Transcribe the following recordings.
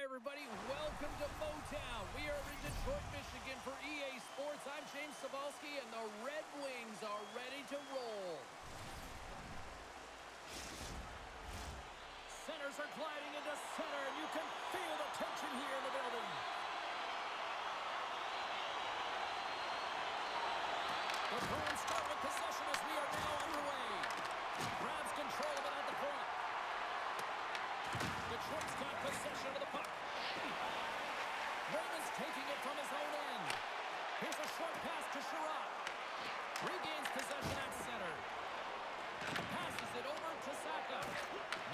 everybody. Welcome to Motown. We are in Detroit, Michigan for EA Sports. I'm James Cebulski, and the Red Wings are ready to roll. Centers are gliding into center, and you can feel the tension here in the building. The Bruins start with possession as we are now underway. Grabs control of it at the point. Detroit's got possession of the puck. Raymond's taking it from his own end. Here's a short pass to Sherratt. Regains possession at center. Passes it over to Saka.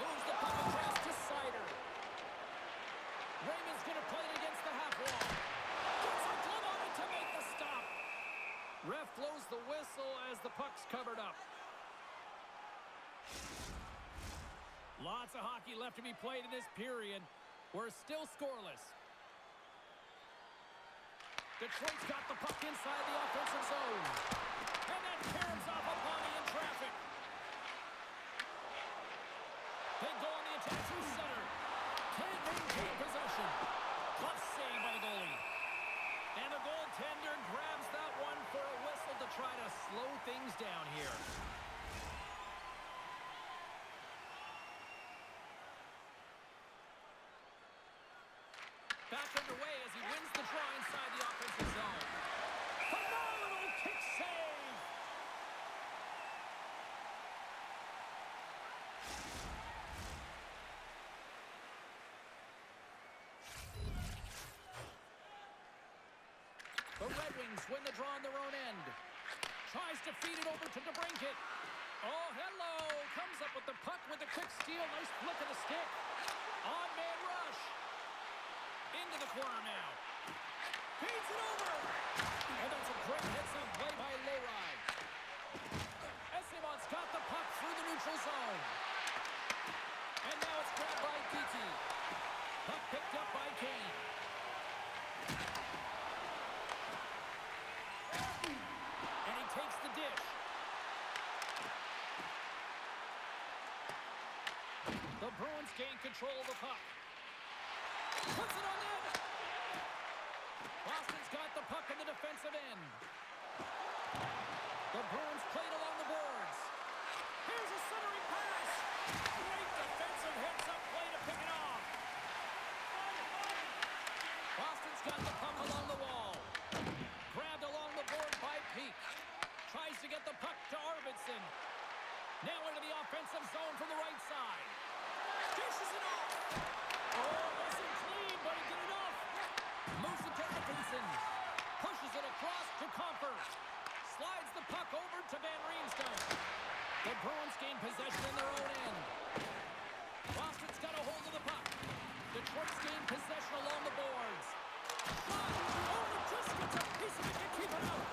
Moves the puck across to Sider. Raymond's going to play it against the half wall. Gets a glove on it to make the stop. Ref blows the whistle as the puck's covered up. Lots of hockey left to be played in this period. We're still scoreless. Detroit's got the puck inside the offensive zone. And that caroms off a body in traffic. They go on the attack through center. Can't maintain possession. Tough save by the goalie. And the goaltender grabs that one for a whistle to try to slow things down here. Back underway as he wins the draw inside the offensive zone. Phenomenal kick save! The Red Wings win the draw on their own end. Tries to feed it over to DeBrincat. Oh, hello! Comes up with the puck with a quick steal. Nice flick of the stick. On-man rush. Into the corner now. Feeds it over. And that's a great heads-up play by Leroy. Esteban's got the puck through the neutral zone. And now it's grabbed by Kiki. Puck picked up by Kane. And he takes the dish. The Bruins gain control of the puck. Puts it on net. Boston's got the puck in the defensive end. The Bruins played along the boards. Here's a centering pass. Great defensive heads-up play to pick it off. Boston's got the puck along the wall. Grabbed along the board by Peak. Tries to get the puck to Arvidsson. Now into the offensive zone from the right side. Dishes it off. Oh, wasn't clean, but he did enough. Moves it to Atkinson. Pushes it across to Comfort. Slides the puck over to Van Riemsdyk. The Bruins gain possession in their own end. Boston's got a hold of the puck. Detroit's gained possession along the boards. Shot! Oh, just gets a piece of it to keep it out.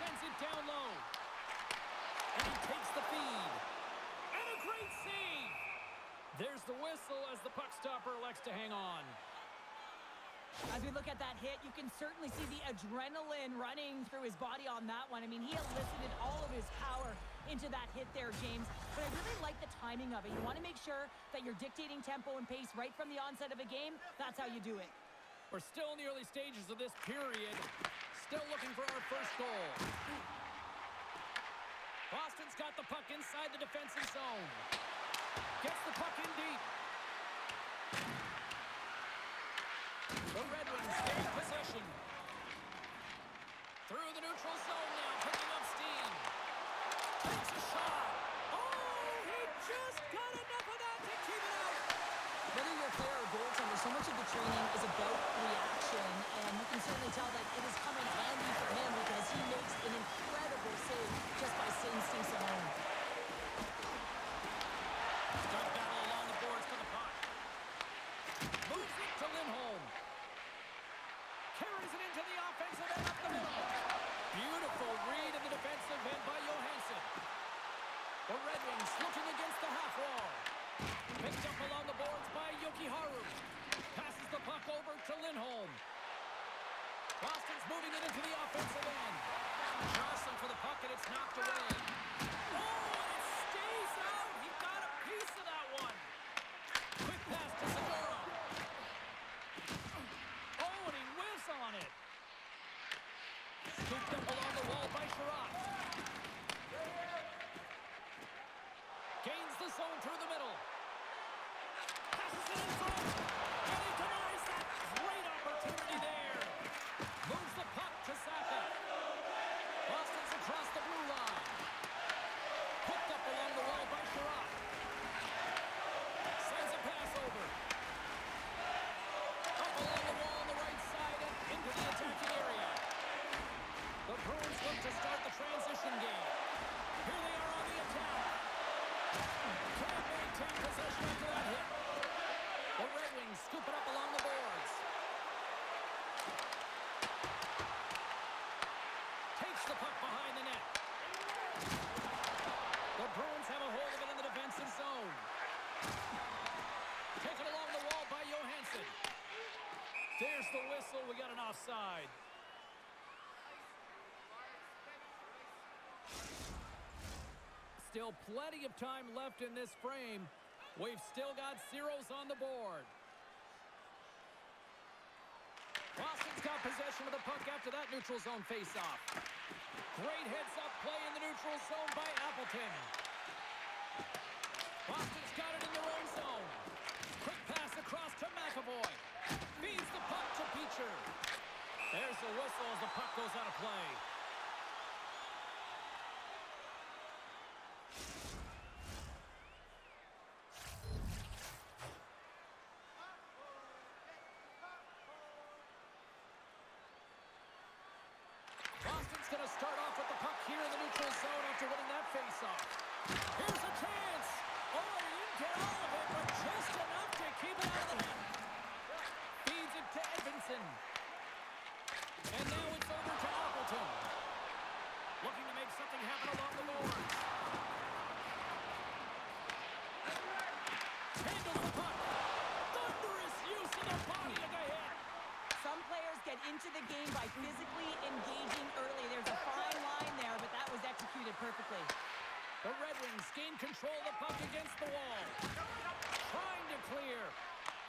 Sends it down low. And he takes the feed. And a great save! There's the whistle as the puck stopper elects to hang on. As we look at that hit, you can certainly see the adrenaline running through his body on that one. I mean, he elicited all of his power into that hit there, James. But I really like the timing of it. You want to make sure that you're dictating tempo and pace right from the onset of a game. That's how you do it. We're still in the early stages of this period. Still looking for our first goal. Boston's got the puck inside the defensive zone. Gets the puck in deep. The Red Wings gain possession. Through the neutral zone now, picking up steam. Takes a shot. Oh, he just got enough of that to keep it out. Whether you're a player or goaltender, so much of the training is about reaction, and you can certainly tell that it is coming handy for him because he makes an incredible save just by staying stinks at home. Good battle along the boards for the puck. Moves it to Lindholm. Carries it into the offensive end up the middle. Beautiful read in the defensive end by Johansson. The Red Wings looking against the half wall. Picked up along the boards by Yokiharu. Passes the puck over to Lindholm. Boston's moving it into the offensive end. Jostling for the puck and it's knocked away. Oh, and it stays out. He got a piece of that one. Quick pass to Segura. scoop it up along the boards. Takes the puck behind the net. The Bruins have a hold of it in the defensive zone. Taken along the wall by Johansson. There's the whistle. We got an offside. Still plenty of time left in this frame. We've still got zeros on the board. Boston's got possession of the puck after that neutral zone faceoff. Great heads-up play in the neutral zone by Appleton. Boston's got it in their own zone. Quick pass across to McAvoy. Feeds the puck to Beecher. There's the whistle as the puck goes out of play. Boston's going to start off with the puck here in the neutral zone after winning that faceoff. Here's a chance. Oh, he didn't get all of it, but just enough to keep it out of the net. Feeds it to Edmondson. And now it's over to Appleton. Looking to make something happen along the boards. Handles the puck. Thunderous use of the body to hit. Some players get into the game by physically engaging early. There's a fine line there, but that was executed perfectly. The Red Wings gain control of the puck against the wall. Trying to clear.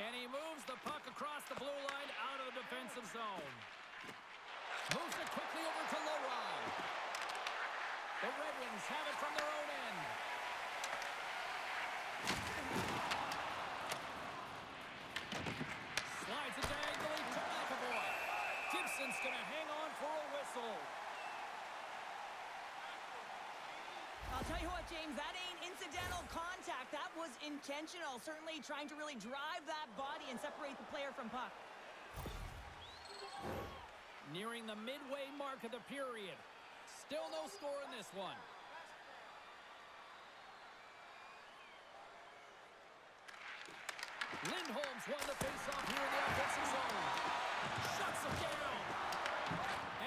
And he moves the puck across the blue line out of the defensive zone. Moves it quickly over to Lowry. The Red Wings have it from their own end. Slides it diagonally to McAvoy. Gibson's going to hang on for a whistle. I'll tell you what, James, that ain't incidental contact. That was intentional. Certainly trying to really drive that body and separate the player from puck. Nearing the midway mark of the period. Still no score in this one. Lindholm's won the faceoff here in the offensive zone. Shuts him down.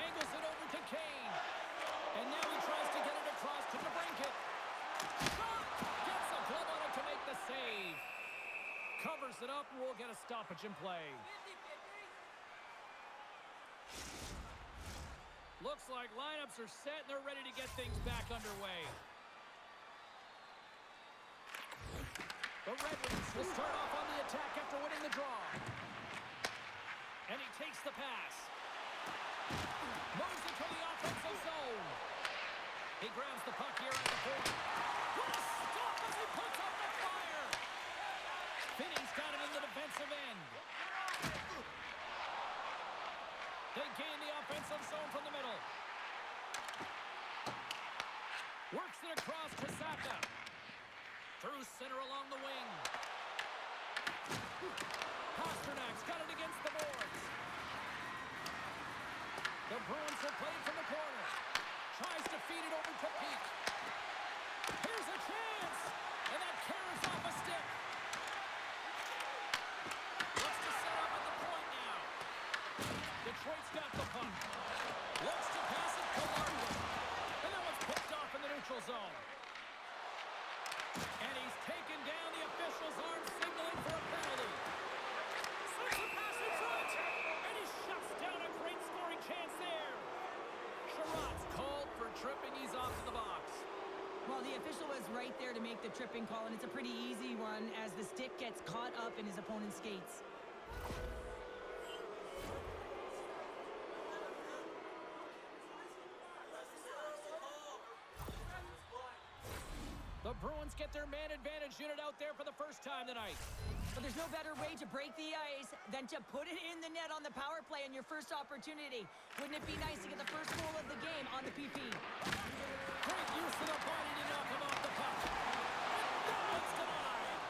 Angles it over to Kane. And now he tries to get it across to DeBrincat. Shot! Gets a glove on it to make the save. Covers it up and we'll get a stoppage in play. Looks like lineups are set and they're ready to get things back underway. The Red Wings will start off on the attack after winning the draw. And he takes the pass. Moves it to the offensive zone. He grabs the puck here at the point. What a stop as he puts up the fire. Finney's got it in the defensive end. They gain the offensive zone from the middle. Works it across to Saka. Through center along the wing. Pasternak's got it against the boards. The Bruins will play it from the corner. Tries to feed it over to Peak. Here's a chance! And that carries off a stick. Looks to set up at the point now. Detroit's got the puck. Looks to pass it to Larkin. And that one's picked off in the neutral zone. And he's taken down. The official's arm signaling for a penalty. Slips a pass in front. And he shuts down a great scoring chance there. Sherratt's called for tripping. He's off to the box. Well, the official was right there to make the tripping call, and it's a pretty easy one as the stick gets caught up in his opponent's skates. The Bruins get their man advantage unit out there for the first time tonight. But there's no better way to break the ice than to put it in the net on the power play on your first opportunity. Wouldn't it be nice to get the first goal of the game on the PP? Great use of the body to knock him off the puck. And that one's denied.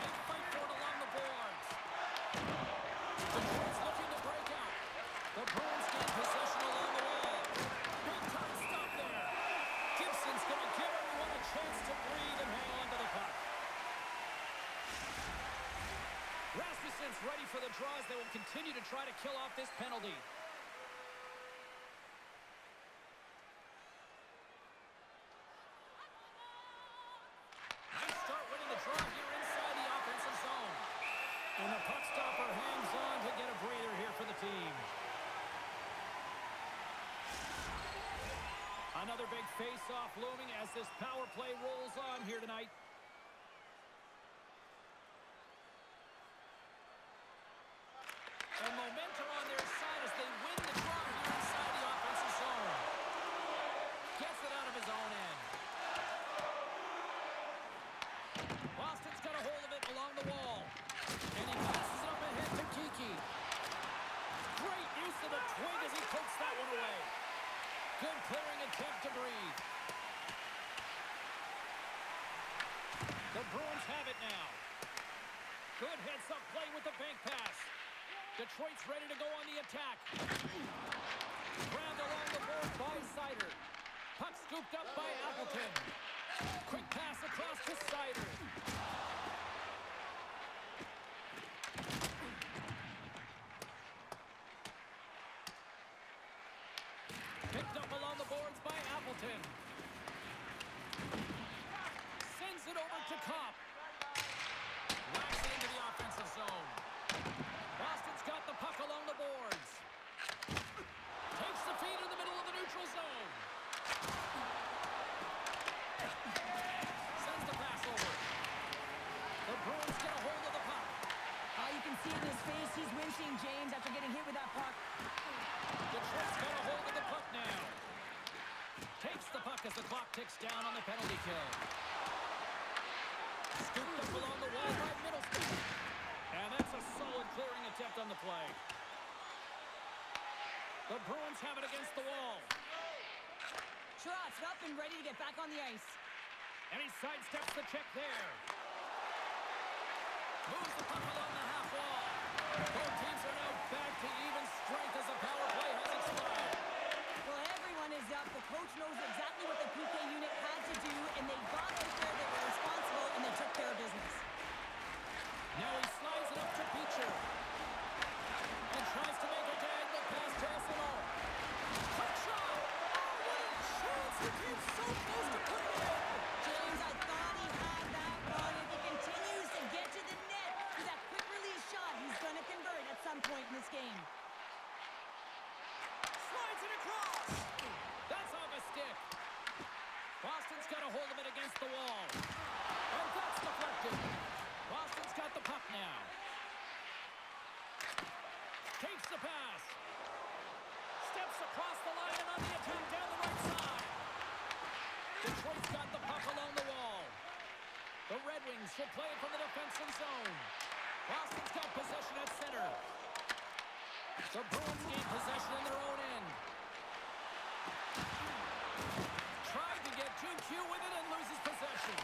They fight for it along the boards. Detroit's looking to break out. The Bruins gain possession along the wall. Big time stop there. Gibson's going to give everyone a chance to breathe and hang on to the puck. draw as they will continue to try to kill off this penalty. Nice start winning the draw here inside the offensive zone. And the puck stopper hangs on to get a breather here for the team. Another big face-off looming as this power play rolls on here tonight. And momentum on their side as they win the draw here inside the offensive zone. Gets it out of his own end. Boston's got a hold of it along the wall. And he passes it up ahead to Kiki. Great use of the twig as he pokes that one away. Good clearing attempt to breathe. The Bruins have it now. Good heads-up play with the bank pass. Detroit's ready to go on the attack. Grabbed along the board by Sider. Puck scooped up by Appleton. Quick pass across to Sider. Picked up along the boards by Appleton. Sends it over to Kopp. Knocks into the offensive zone. Boston's got the puck along the boards. Takes the feed in the middle of the neutral zone. Sends the pass over. The Bruins get a hold of the puck. You can see in his face he's wincing, James, after getting hit with that puck. Detroit's got a hold of the puck now. Takes the puck as the clock ticks down on the penalty kill. Scooped up along the wall by Middleston. And that's a solid clearing attempt on the play. The Bruins have it against the wall. Shots up and ready to get back on the ice. And he sidesteps the check there. Moves the puck along the half wall. Both teams are now back to even strength as the power play has expired. Well, everyone is up. The coach knows exactly what the PK unit had to do, and they got out there, they were responsible, and they took care of business. Now he slides it up to Beecher. And tries to make a diagonal pass to SNO. Quick shot! Oh, what a chance! He came so close to putting it in. James, I thought he had that one. If he continues to get to the net with that quick release shot, he's going to convert at some point in this game. Slides it across. That's off a stick. Boston's got a hold of it against the wall. And that's deflected. Boston's got the puck now. Takes the pass. Steps across the line and on the attack down the right side. Detroit's got the puck along the wall. The Red Wings should play it from the defensive zone. Boston's got possession at center. The Bruins gain possession in their own end. Tried to get too cute with it and loses possession.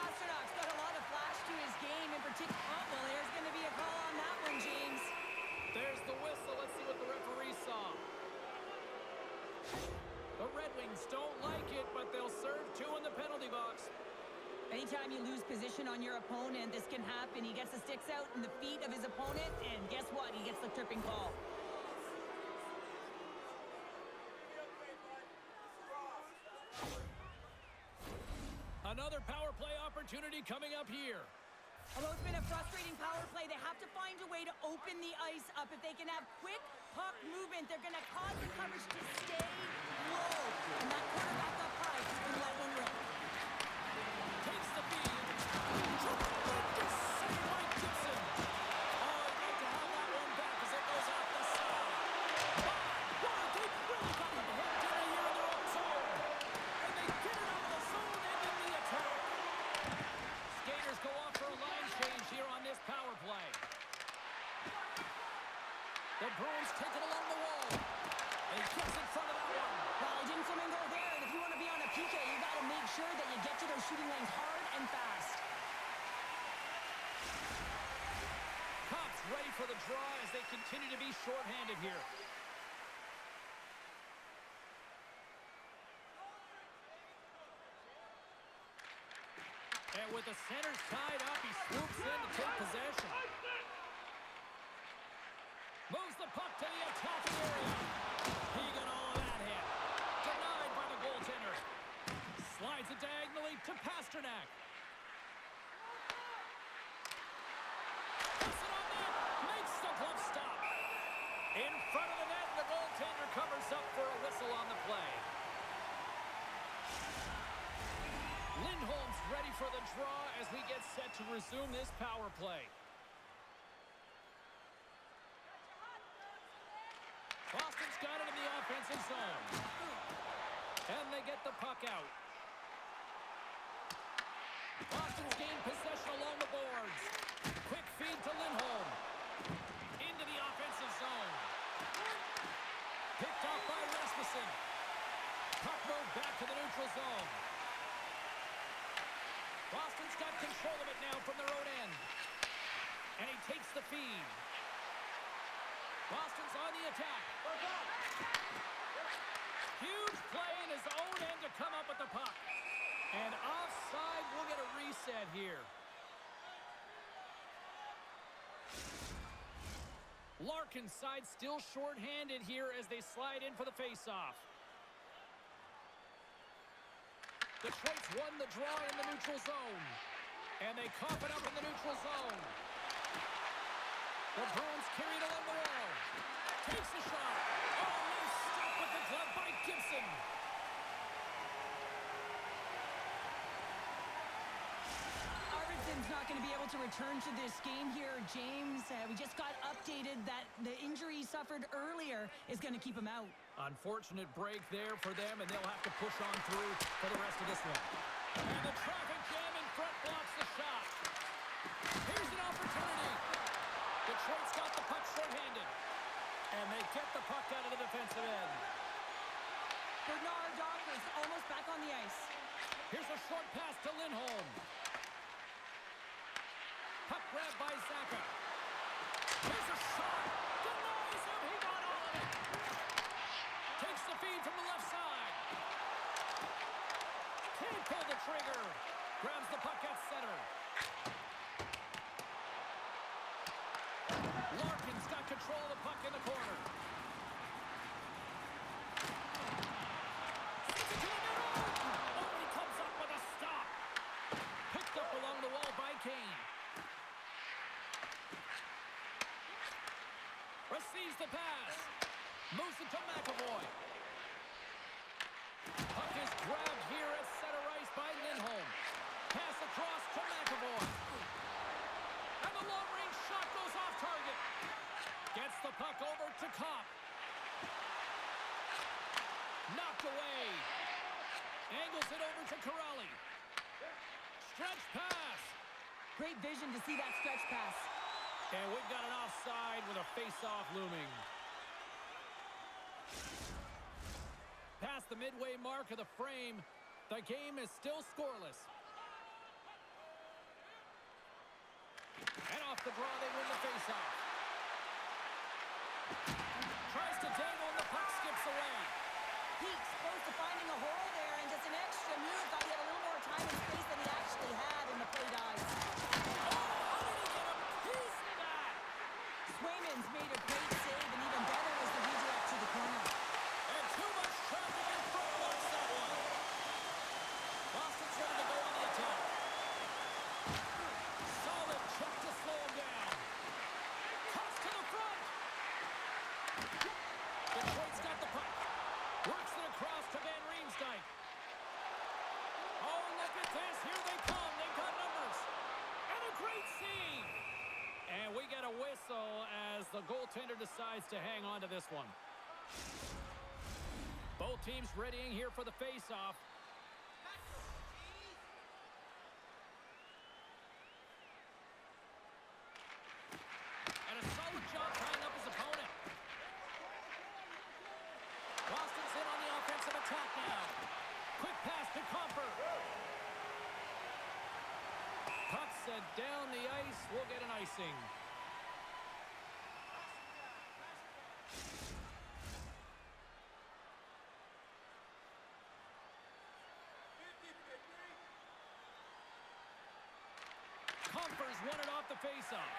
Pasternak's got a lot of flash to his game in particular. Oh, well, there's going to be a call on that one, James. There's the whistle. Let's see what the referee saw. The Red Wings don't like it, but they'll serve two in the penalty box. Anytime you lose position on your opponent, this can happen. He gets the sticks out in the feet of his opponent, and guess what? He gets the tripping call. Another power play opportunity coming up here. Although it's been a frustrating power play, they have to find a way to open the ice up. If they can have quick puck movement, they're going to cause the coverage to stay low. And that quarterback up high can let one rip. Takes the feed. Tremendous save by Gibson. Oh, I'd like to have that one back as it goes off the side. Wow, they've really got them hooked in here in their own zone. And they get it out of the zone and in the attack. Skaters go off for a line change here on this power play. The Bruins take it along the wall. And he gets in front of that one. Well, he didn't flamingo there, and if you want to be on a PK, you got to make sure that you get to those shooting lanes hard and fast. Cops ready for the draw as they continue to be shorthanded here. And with the centers tied up, he swoops in to take possession. puck to the attacking area. He got all of that hit. Denied by the goaltender. Slides it diagonally to Pasternak. Puts it on net. Makes the glove stop. In front of the net, the goaltender covers up for a whistle on the play. Lindholm's ready for the draw as we get set to resume this power play. Boston's got it in the offensive zone. And they get the puck out. Boston's gained possession along the boards. Quick feed to Lindholm. Into the offensive zone. Picked off by Rasmussen. Puck moved back to the neutral zone. Boston's got control of it now from their own end. And he takes the feed. Boston's on the attack. Huge play in his own end to come up with the puck. And offside, we'll get a reset here. Larkin's side still short-handed here as they slide in for the face-off. Detroit's won the draw in the neutral zone. And they cough it up in the neutral zone. The Bruins carry it along the wall. Takes the shot. Oh, nice stop with the glove by Gibson. Arvidsson's not going to be able to return to this game here, James. We just got updated that the injury he suffered earlier is going to keep him out. Unfortunate break there for them, and they'll have to push on through for the rest of this one. And the traffic jam in front blocks the shot. Here's an opportunity. Detroit's got the puck short-handed. And they get the puck out of the defensive end. Bernard Dockers almost back on the ice. Here's a short pass to Lindholm. Puck grab by Zacha. Here's a shot. Denies him. He got all of it. Takes the feed from the left side. Can't pull the trigger. Grabs the puck at center. Larkin's got control of the puck in the corner. Sends it to the middle. Oh, he comes up with a stop. Picked up along the wall by Kane. Receives the pass. Moves it to McAvoy. Puck is grabbed here at center ice by Lindholm. Pass across to McAvoy. And the long-range shot goes off target. Gets the puck over to Kopp. Knocked away. Angles it over to Corrali. Stretch pass. Great vision to see that stretch pass. And we've got an offside with a face-off looming. Past the midway mark of the frame, the game is still scoreless. And off the draw, they win the face-off. Tries to dangle, and the puck skips away. Peak's close to finding a hole there and just an extra move. Thought he had a little more time and space than he actually had in the play dive. Swayman's made a great save, and even better was the redirect to the corner. And too much traffic in front blocks that one. Boston's ready to go on the attack. Solid check to slow him down. Cuts to the front. Detroit's got the puck. Works it across to Van Riemsdyk. Oh, look at this. Here they come. They've got numbers. And a great save. And we get a whistle as the goaltender decides to hang on to this one. Both teams readying here for the face-off. And a solid job tying up his opponent. Boston's in on the offensive attack now. Quick pass to Comfort. Puck set down the ice. We'll get an icing. Comfort's won it off the faceoff.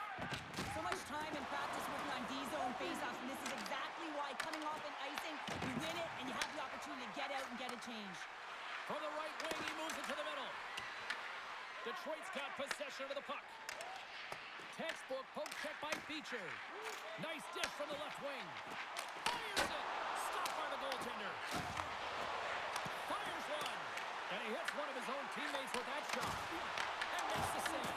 So much time and practice working on D-zone faceoffs, and this is exactly why coming off an icing, you win it, and you have the opportunity to get out and get a change. From the right wing, he moves it to the middle. Detroit's got possession of the puck. Textbook poke check by Beecher. Nice dish from the left wing. Fires it. Stopped by the goaltender. Fires one. And he hits one of his own teammates with that shot. And makes the save.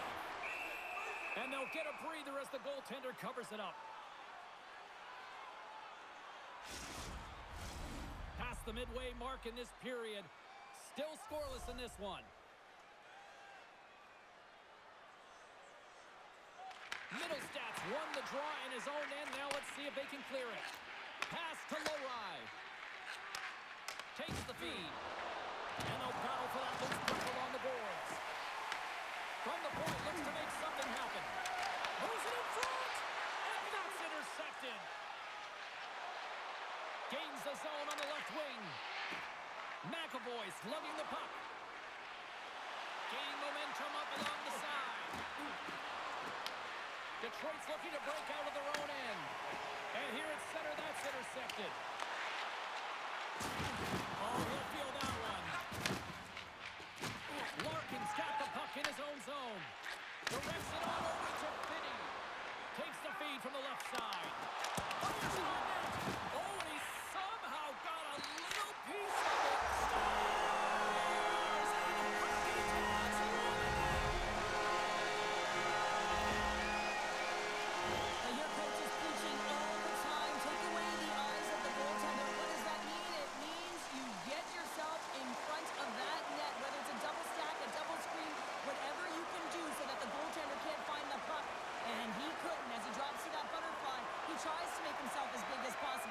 And they'll get a breather as the goaltender covers it up. Past the midway mark in this period. Still scoreless in this one. Middlestats won the draw in his own end. Now let's see if they can clear it. Pass to Lowry. Takes the feed. And they'll battle for that loose puck along the boards. From the point, looks to make something happen. Moves it in front. And that's intercepted. Gains the zone on the left wing. McAvoy slugging the puck. Gaining momentum up along the side. Detroit's looking to break out of their own end. And here at center, that's intercepted. Oh, he'll feel that one. Larkin's got the puck in his own zone. Directs it on over to Finney. Takes the feed from the left side. Fires it on net. Oh, and he somehow got a little piece of it.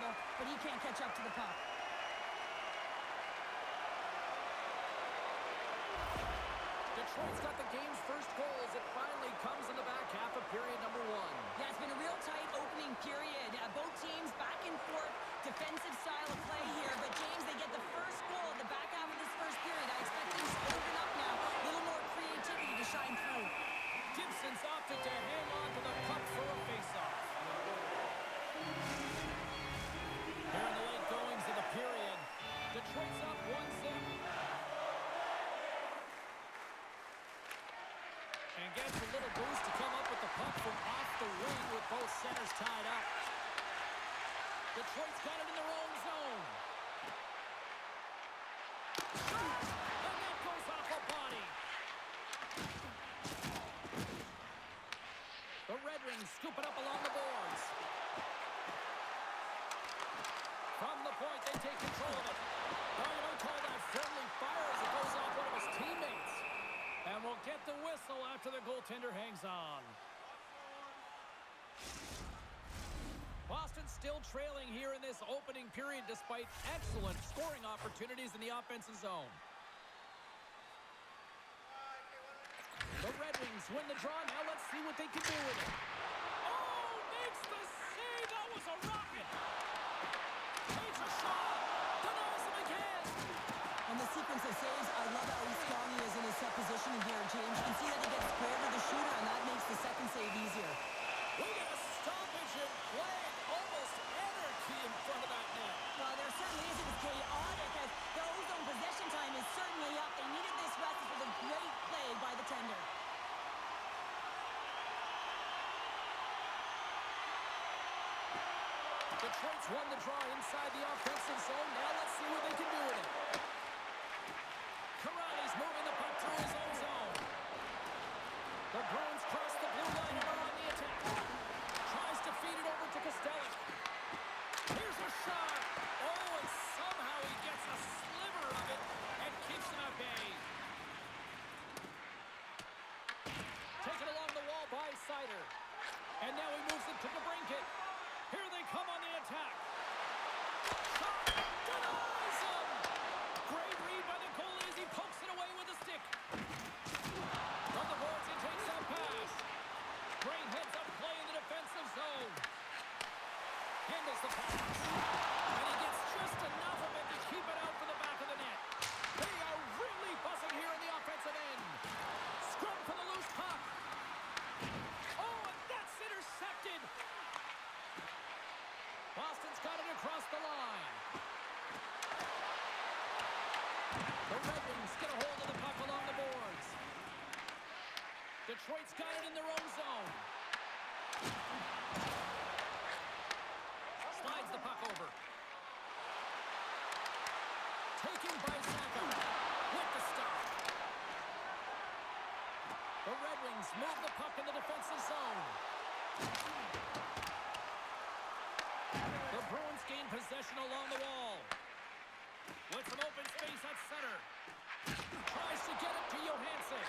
But he can't catch up to the puck. Detroit's got the game's first goal as it finally comes in the back half of period number one. Yeah, it's been a real tight opening period. Both teams back and forth, defensive style of play here. But James, they get the first goal at the back half of this first period. I expect things to open up now. A little more creativity to shine through. Gibson's opted to hang on to the puck for a faceoff. Here in the late goings of the period, Detroit's up 1-0. And gets a little boost to come up with the puck from off the wing with both centers tied up. Detroit's got it in their own zone. And that goes off a body. The Red Wings scoop it up along the boards. From the point, they take control of it. Now you might call that friendly fire as it goes off one of his teammates. And we'll get the whistle after the goaltender hangs on. Boston still trailing here in this opening period despite excellent scoring opportunities in the offensive zone. The Red Wings win the draw. Now let's see what they can do with it. Oh, makes the save. That was a rocket. Takes a shot. Denies him again. And the sequence of saves, I love how strong he is in his set positioning here, James. You can see that he gets squared with the shooter, and that makes the second save easier. We got a stoppage in play. Almost anarchy in front of that net. Well, there certainly is. It was chaotic as the ozone possession time is certainly up. They needed this rest. It was a great play by the tender. Detroit's won the draw inside the offensive zone. Now let's see what they can do with it. Kyrie's moving the puck through his own zone. The Bruins cross the blue line and are on the attack. Tries to feed it over to Costello. Here's a shot. Oh, and somehow he gets a sliver of it and keeps him at bay. Taken along the wall by Sider. And now he moves it to DeBrincat. Here they come on the attack. Shot. Denies him. Red Wings get a hold of the puck along the boards. Detroit's got it in their own zone. Slides the puck over. Taking by Saka. With the stop. The Red Wings move the puck in the defensive zone. The Bruins gain possession along the wall. With some open space at center. Tries to get it to Johansson.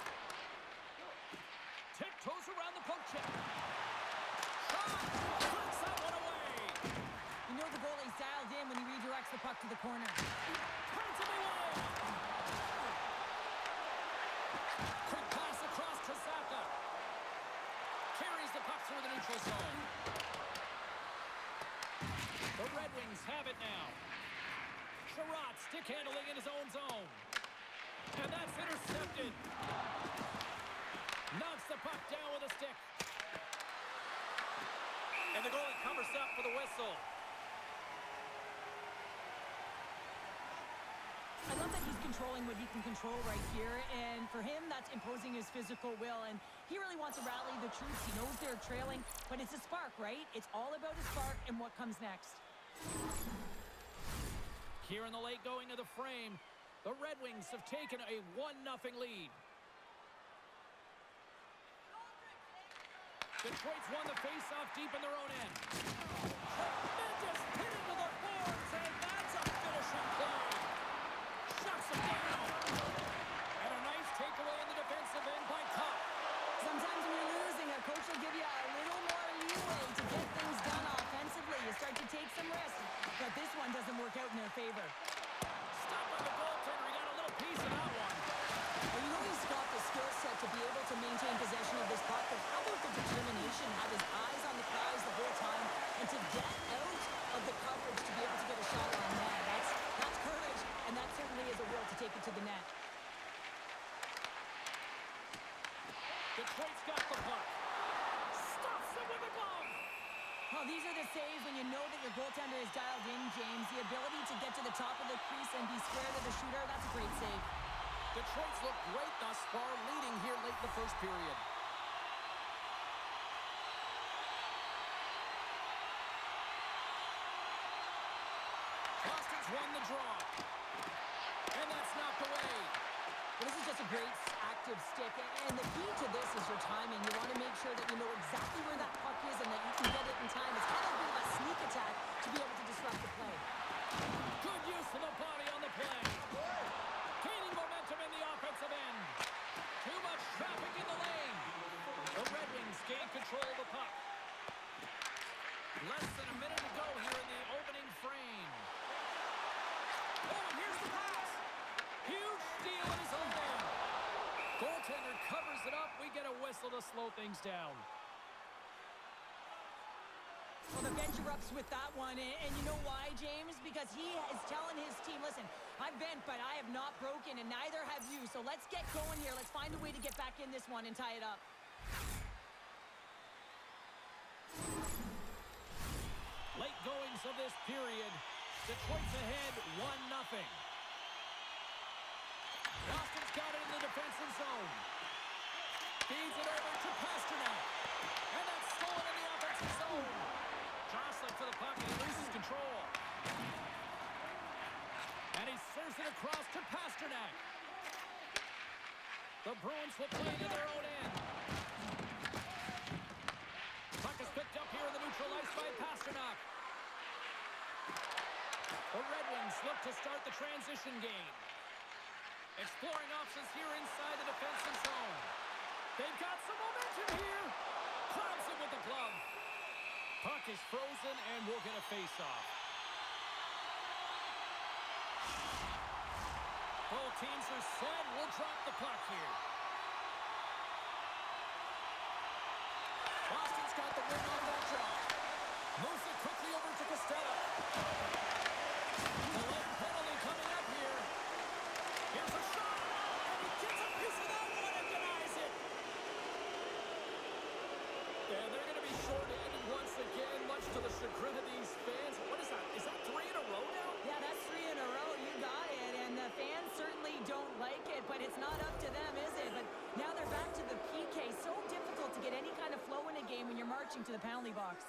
Tiptoes around the poke check. Shot! Flicks that one away. You know the goalie's dialed in when he redirects the puck to the corner. Turns it away. Quick pass across to Saka. Carries the puck through the neutral zone. The Red Wings have it now. Sherratt stick handling in his own zone. And that's intercepted. Knocks the puck down with a stick. And the goalie covers up for the whistle. I love that he's controlling what he can control right here. And for him, that's imposing his physical will. And he really wants to rally the troops. He knows they're trailing. But it's a spark, right? It's all about a spark and what comes next. Here in the late going of the frame, the Red Wings have taken a 1-0 lead. Detroit's won the face-off deep in their own end. Tremendous hit into the boards, and that's a finishing play. Shuts him down. And a nice takeaway in the defensive end by Cup. Sometimes when you're losing, a coach will give you a little more leeway to get things done offensively. You start to take some risks, but this one doesn't work out in their favor. Stop by the goaltender. He got a little piece of that one. Well, you know he's got the skill set to be able to maintain possession of this puck, but how about the determination, have his eyes on the prize the whole time, and to get out of the coverage to be able to get a shot on net. That's courage, and that certainly is a will to take it to the net. Detroit's got the puck. Stuffs it with the glove. Well, these are the saves when you know that your goaltender is dialed in, James. The ability to get to the top of the crease and be square to the shooter, that's a great save. Detroit's looked great thus far, leading here late in the first period. Boston's won the draw. And that's knocked away. Well, this is just a great active stick, and the key to this is your timing. You want to make sure that you know exactly where that puck is and that you can get it in time. It's kind of a bit of a sneak attack to be able to disrupt the play. Good use of the body on the play. Gaining momentum in the offensive end. Too much traffic in the lane. The Red Wings gain control of the puck. Less than a minute to go here in the opening frame. Oh, and here's the pass. Huge steal in his own end. Goaltender covers it up. We get a whistle to slow things down. Well, the bench erupts with that one, and you know why, James? Because he is telling his team, listen, I've bent, but I have not broken, and neither have you. So let's get going here. Let's find a way to get back in this one and tie it up. Late goings of this period. Detroit's ahead 1-0. Boston's got it in the defensive zone. Feeds it over to Pasternak. And that's stolen in the offensive zone. Jostling for the puck, and he loses control. And he serves it across to Pasternak. The Bruins will play to their own end. Puck is picked up here in the neutral ice by Pasternak. The Red Wings look to start the transition game. Exploring options here inside the defensive zone. They've got some momentum here. Grabs it with the glove. Puck is frozen and we'll get a face-off. Both teams are set. We'll drop the puck here. Boston's got the win on that drop. Moves it quickly over to Costello. The late penalty coming up here. Here's a shot. And he gets a piece of that one and denies it. And they're going to be short-handed once again, much to the chagrin of these fans. What is that? Is that 3 in a row now? Yeah, that's 3 in a row. You got it. And the fans certainly don't when you're marching to the penalty box.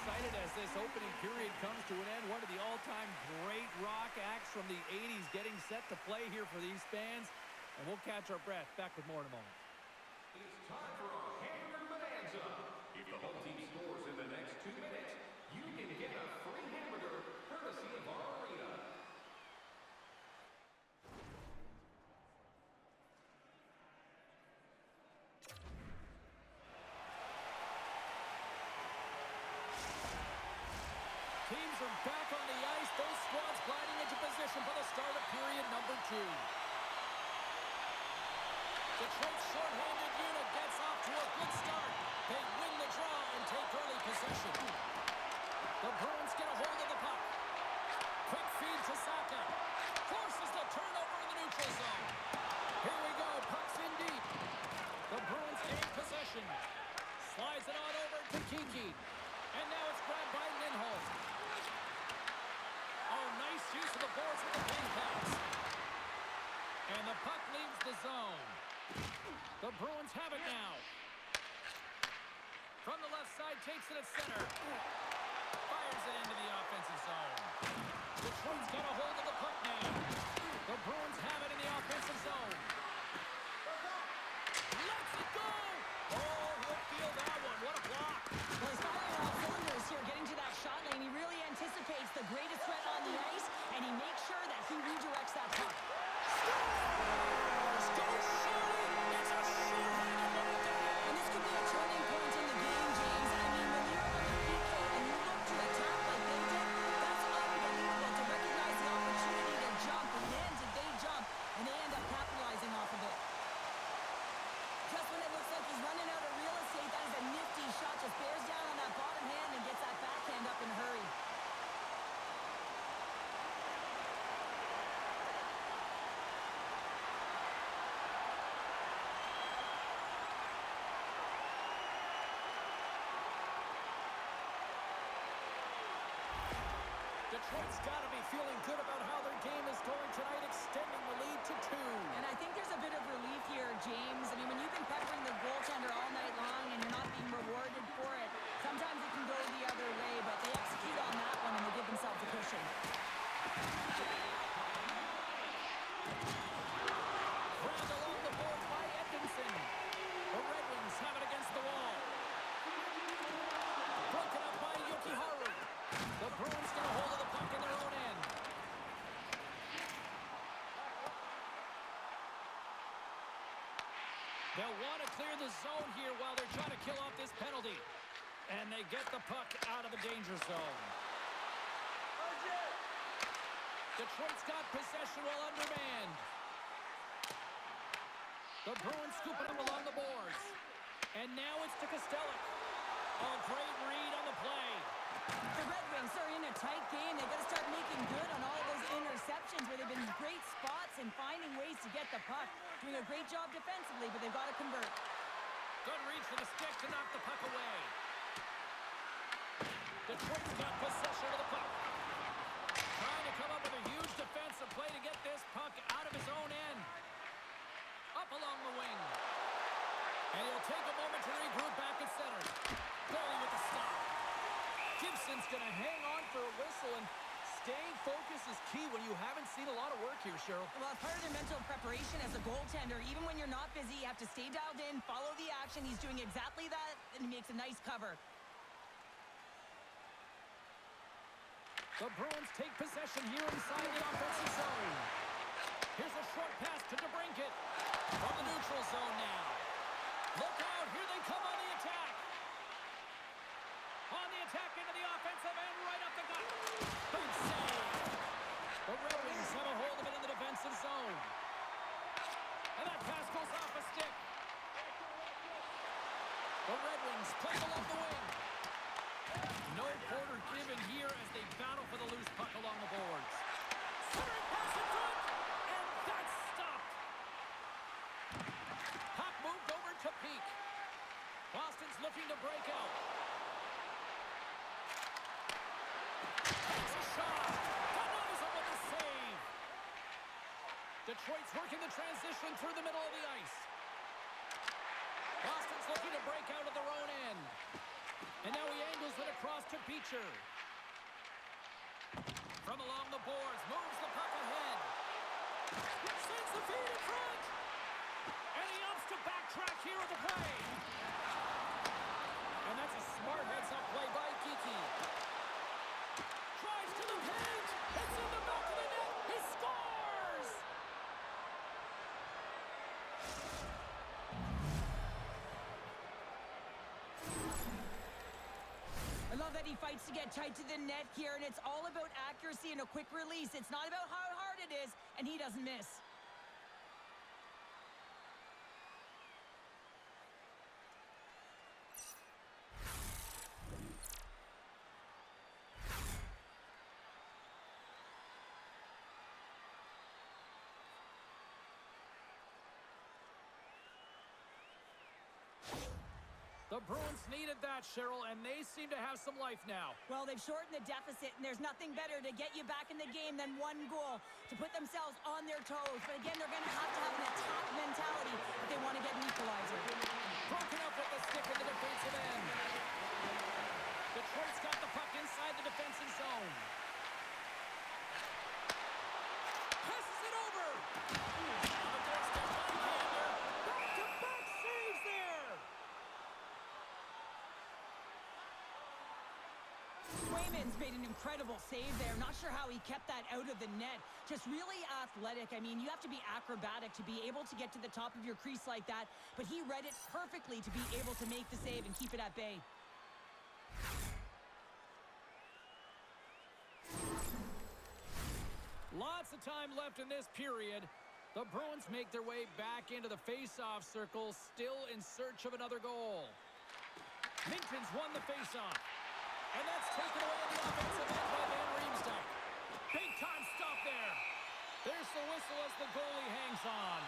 Excited as this opening period comes to an end. One of the all-time great rock acts from the 80s getting set to play here for these fans. And we'll catch our breath. Back with more in a moment. It's time for a hamburger bonanza. If the home team scores in the next 2 minutes, you can get a free hamburger courtesy of our arena. Teams are back on the ice. Both squads gliding into position for the start of period number 2. Detroit's shorthanded unit gets off to a good start. They win the draw and take early possession. The Bruins get a hold of the puck. Quick feed to Saka. Forces the turnover in the neutral zone. Here we go. Puck's in deep. The Bruins gain possession. Slides it on over to Kiki. And now it's grabbed by Lindholm. Oh, nice use of the boards with the ping pass. And the puck leaves the zone. The Bruins have it now. From the left side, takes it at center. Fires it into the offensive zone. Detroit's got a hold of the puck now. The Bruins have it in the offensive zone. Let's it go! Oh, he'll feel that one. What a block. Well, he's firing off cylinders here, getting to that shot lane. He really anticipates the greatest threat on the ice, and he makes sure that he redirects that puck. And this could be a turning point in the game, James. I mean, when you're on the PK and you look to attack like they did, that's unbelievable to recognize the opportunity to jump. And man, did they jump, and they end up capitalizing off of it. Just when it looks like he's running out of real estate, that is a nifty shot. Just bears down on that bottom hand and gets that backhand up in a hurry. Detroit's got to be feeling good about how their game is going tonight, extending the lead to 2. And I think there's a bit of relief here, James. I mean, when you've been peppering the goaltender all night long and you're not being rewarded for it, sometimes it can go the other way, but they execute on that one and they give themselves a cushion. Grabbed along the boards by Edmondson. The Red Wings have it against the wall. Broken up by Yokiharu. The Bruins get a hold of the puck in their own end. They'll want to clear the zone here while they're trying to kill off this penalty. And they get the puck out of the danger zone. Detroit's got possession while undermanned. The Bruins scoop it up along the boards. And now it's to Kostelic. A great read on the play. The Red Wings are in a tight game. They've got to start making good on all of those interceptions where they've been in great spots and finding ways to get the puck. Doing a great job defensively, but they've got to convert. Good reach for the stick to knock the puck away. Detroit's got possession of the puck. Trying to come up with a huge defensive play to get this puck out of his own end. Up along the wing. And he'll take a moment to regroup back at center. Goalie with the stop. Gibson's going to hang on for a whistle, and staying focused is key when you haven't seen a lot of work here, Cheryl. Well, it's part of their mental preparation as a goaltender. Even when you're not busy, you have to stay dialed in, follow the action. He's doing exactly that, and he makes a nice cover. The Bruins take possession here inside the offensive zone. Here's a short pass to DeBrincat. From the neutral zone now. Look out, here they come on the attack. On the attack into the offensive end, right up the gut. Big save. The Red Wings have a hold of it in the defensive zone. And that pass goes off a stick. The Red Wings play along the wing. No quarter given here as they battle for the loose puck along the boards. Centering pass in front, and that's stopped. Puck moved over to Peak. looking to break out. Takes a shot. Denies him with a save. Detroit's working the transition through the middle of the ice. Boston's looking to break out of their own end. And now he angles it across to Beecher. From along the boards, moves the puck ahead. Sends the feed in front. And he opts to backtrack here at the play. And that's a smart heads-up play by Kiki. Drives to the paint. It's in the back of the net. He scores! I love that he fights to get tight to the net here, and it's all about accuracy and a quick release. It's not about how hard it is, and he doesn't miss. The Bruins needed that, Cheryl, and they seem to have some life now. Well, they've shortened the deficit, and there's nothing better to get you back in the game than one goal to put themselves on their toes. But again, they're going to have an attack mentality if they want to get an equalizer. Broken up with the stick in the defensive end. Detroit's got the puck inside the defensive zone. Passes it over. Back-to-back saves there. Swayman's made an incredible save there. Not sure how he kept that out of the net. Just really athletic. I mean, you have to be acrobatic to be able to get to the top of your crease like that, but he read it perfectly to be able to make the save and keep it at bay. Lots of time left in this period. The Bruins make their way back into the face-off circle, still in search of another goal. Minton's won the face-off. And that's taken away in the offensive end by Van Riemsdyk. Big-time stop there. There's the whistle as the goalie hangs on.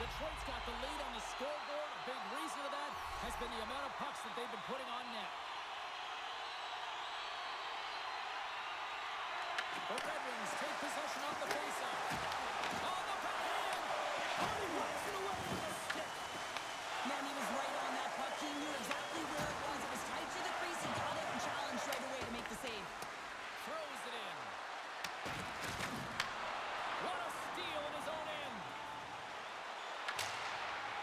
Detroit's got the lead on the scoreboard. A big reason of that has been the amount of pucks that they've been putting on net. The Red Wings take possession on the faceoff. On the backhand! Oh, he knocks it away with a stick. Man, he was right on that puck. He knew exactly where it was. It was tight to the crease. He got it and challenged right away to make the save. Throws it in. What a steal in his own end.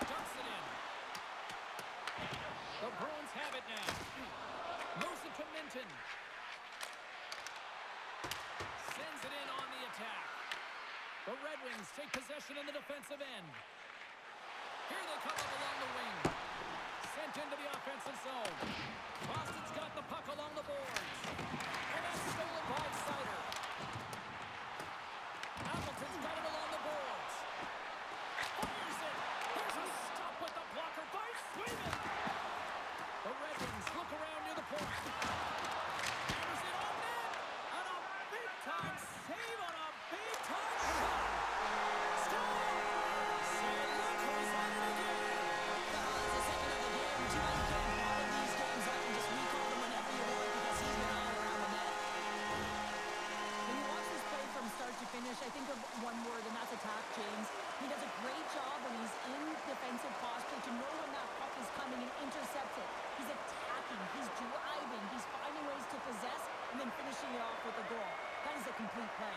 Dumps it in. The Bruins have it now. Moves it to Minton. Sends it in on the attack. The Red Wings take possession in the defensive end. Here they come up along the wing. Sent into the offensive zone. Boston's got the puck along the boards. And that's stolen by Sider. Appleton's got it along the boards. Fires it. There's a stop with the blocker by Swayman. The Red Wings look around near the point. Hammers it on net. And a big-time save on a big-time shot. Scores! And look who's at it again. It's the second of the game. Too many games, all of these games. I can just recall them whenever you want because he's been all around the net. When you watch this play from start to finish, I think of one word, and that's attack, James. He does a great job when he's in defensive posture to know when that puck is coming and intercepts it. He's attacking, he's driving, he's finding ways to possess, and then finishing it off with a goal. That is a complete play.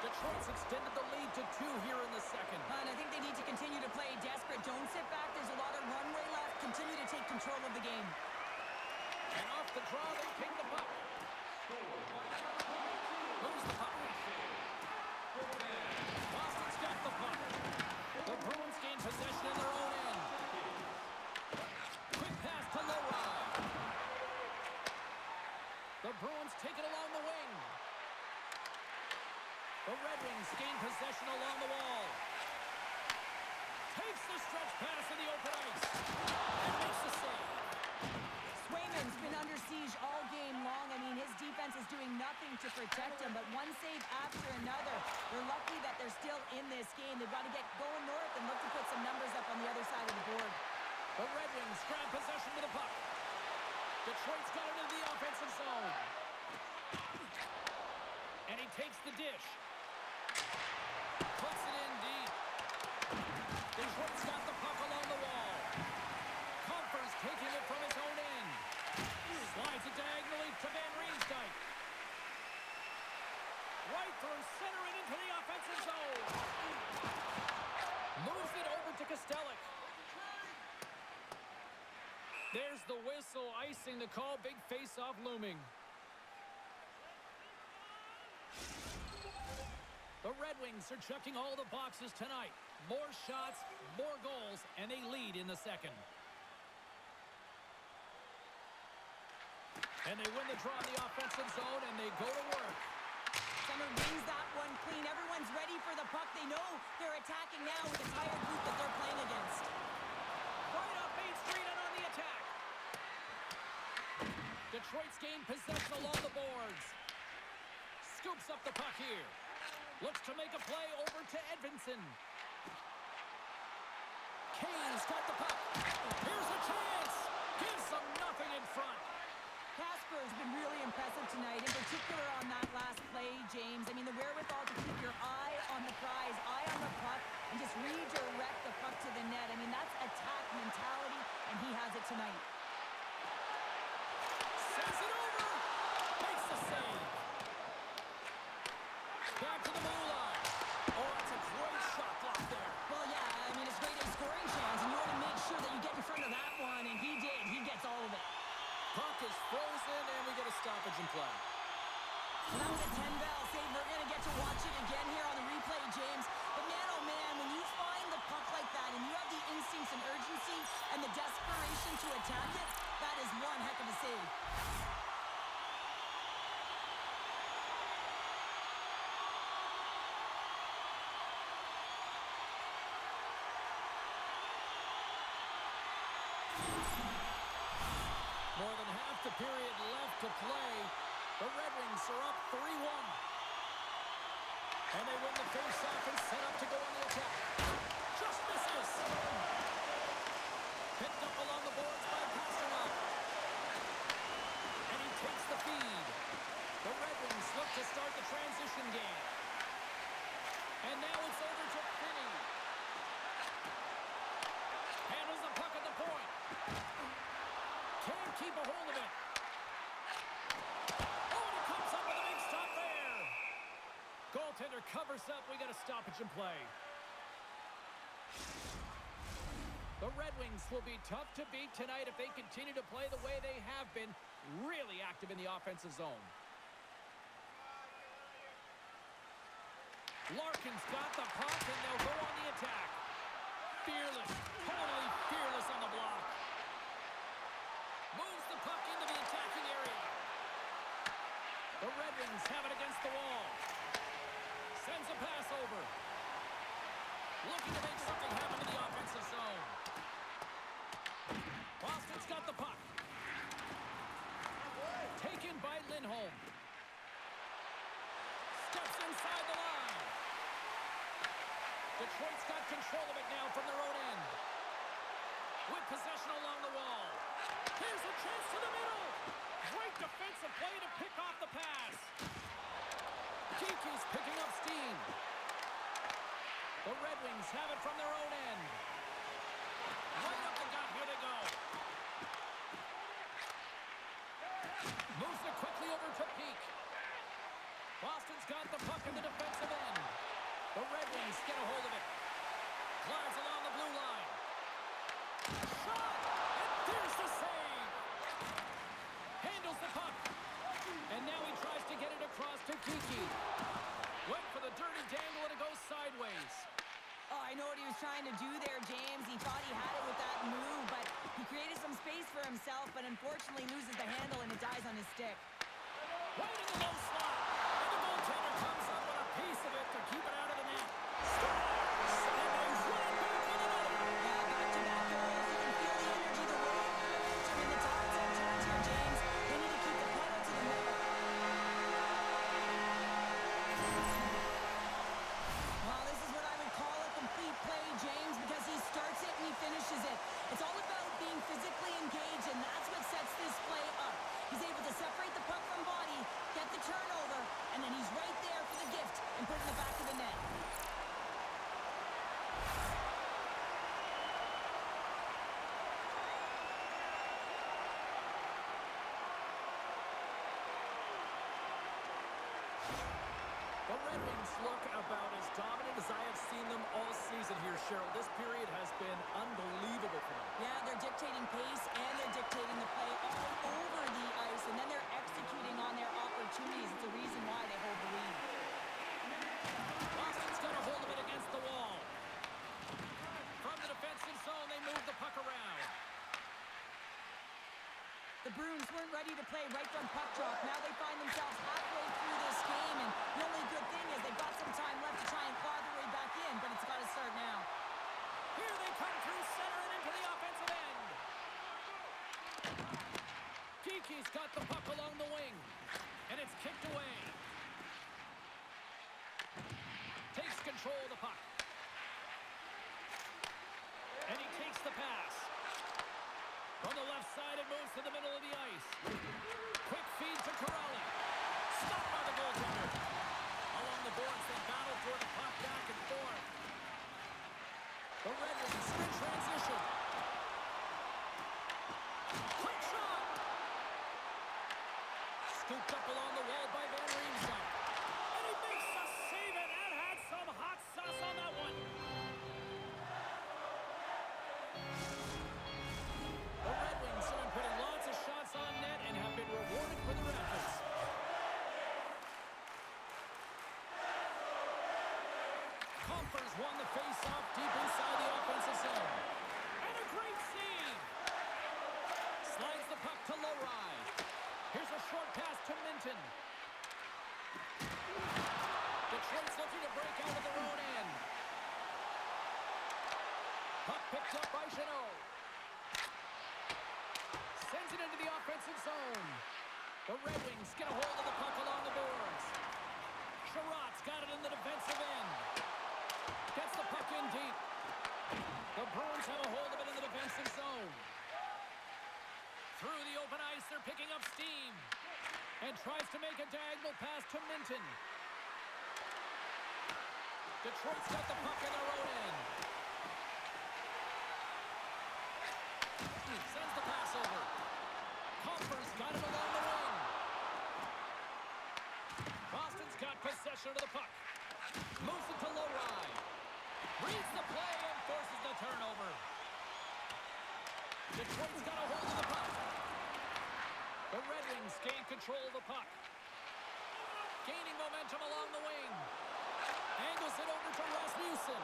Detroit's extended the lead to 2 here in the second. And I think they need to continue to play desperate. Don't sit back. There's a lot of runway left. Continue to take control of the game. And off the draw, they pick the puck. Moves the puck. Boston's got the puck. The Bruins gain possession in their own end. Quick pass to Leroy. The Bruins take it along the wing. The Red Wings gain possession along the wall. Takes the stretch pass in the open ice. And makes the save. Swayman's been under siege all game long. I mean, his defense is doing nothing to protect him, but one save after another. They're lucky that they're still in this game. They've got to get going north and look to put some numbers up on the other side of the board. The Red Wings grab possession with the puck. Detroit's got it into the offensive zone. And he takes the dish. Puts it in deep. Detroit's got the puck along the wall. Comfer's taking it from his own end. Slides it diagonally to Van Riemsdyk. Right through center and into the offensive zone. Moves it over to Kostelic. There's the whistle, icing the call. Big face-off looming. The Red Wings are checking all the boxes tonight. More shots, more goals, and they lead in the second. And they win the draw in the offensive zone, and they go to work. Center wins that one clean. Everyone's ready for the puck. They know they're attacking now with the tired group that they're playing against. Right up Main Street and on the attack. Detroit's gained possession along the boards. Scoops up the puck here. Looks to make a play over to Edvinsson. Kane's got the puck. Here's a chance. Gives them nothing in front. Casper has been really impressive tonight, in particular on that last play, James. I mean, the wherewithal to keep your eye on the prize, eye on the puck, and just redirect the puck to the net. I mean, that's attack mentality, and he has it tonight. Sends it over. Makes the save. Back to the blue line. Oh, it's a great shot block there. Well, yeah, I mean, it's great a scoring chance, and you want to make sure that you get in front of that one, and he did. He gets all of it. Puck is frozen, and we get a stoppage in play. And that was a 10-bell save. We're going to get to watch it again here on the replay, James. But man, oh man, when you find the puck like that, and you have the instincts and urgency and the desperation to attack it, that is one heck of a save. More than half the period left to play. The Red Wings are up 3-1. And they win the face-off and set up to go on the attack. Just misses. Picked up along the boards by Pasternak. And he takes the feed. The Red Wings look to start the transition game. And now it's over to Finney. Handles the puck at the point. Can't keep a hold of it. Oh, and it comes up with a big stop there. Goaltender covers up. We got a stoppage in play. The Red Wings will be tough to beat tonight if they continue to play the way they have been, really active in the offensive zone. Larkin's got the puck, and they'll go on the attack. Fearless, totally fearless on the block. Moves the puck into the attacking area. The Red Wings have it against the wall. Sends a pass over. Looking to make something happen in the offensive zone. Boston's got the puck. Taken by Lindholm. Steps inside the line. Detroit's got control of it now from their own end. With possession along the wall. Here's a chance to the middle. Great defensive play to pick off the pass. Kiki's picking up steam. The Red Wings have it from their own end. Right up the gut. Here they go. Moves it quickly over to Peak. Boston's got the puck in the defensive end. The Red Wings get a hold of it. Glides along the blue line. Shot! And there's the save! Handles the puck. And now he tries to get it across to Kiki. Went for the dirty dangle and it goes sideways. Oh, I know what he was trying to do there, James. He thought he had it with that move, but he created some space for himself, but unfortunately loses the handle and it dies on his stick. Right in the low slot. And the goaltender comes up with a piece of it to keep it out of the net. Scores! And they win it back with another. Yeah, back-to-back goals. You can feel the energy, the way they're in the top 10 turns here, James. They need to keep the pedal to the metal. Red Wings look about as dominant as I have seen them all season here, Cheryl. This period has been unbelievable for them. Yeah, they're dictating pace and they're dictating the play all over the ice, and then they're executing on their opportunities. It's the reason why they hold the lead. Boston's got a hold of it against the wall. From the defensive zone, they move the puck around. The Bruins weren't ready to play right from puck drop. Now they find themselves halfway through this game, and the only good thing is they've got some time left to try and claw their way back in, but it's got to start now. Here they come through center and into the offensive end. Geeky's got the puck along the wing, and it's kicked away. Takes control of the puck. And he takes the pass. From the left side, it moves to the middle of the ice. Quick feed to Corrali. Stopped by the goaltender. Along the boards, they battle for the puck back and forth. The Red Wings in transition. Quick shot. Scooped up along the wall by Van Riemsdyk. And he makes a save, and that had some hot sauce on that one. The Red Wings have been putting lots of shots on net and have been rewarded for their efforts. Compher's won the face-off deep inside the offensive zone. And a great save! Slides the puck to Lowry. Here's a short pass to Minton. Detroit's looking to break out of their own end. Puck picked up by Jeannot. Sends it into the offensive zone. The Red Wings get a hold of the puck along the boards. Sherratt's got it in the defensive end. Gets the puck in deep. The Bruins have a hold of it in the defensive zone. Through the open ice, they're picking up steam. And tries to make a diagonal pass to Minton. Detroit's got the puck in their own end. Sends the pass over. Compher's got it along the wing. Boston's got possession of the puck. Moves it to Lowry. Reads the play and forces the turnover. Detroit's got a hold of the puck. The Red Wings gain control of the puck. Gaining momentum along the wing. Angles it over to Rasmussen.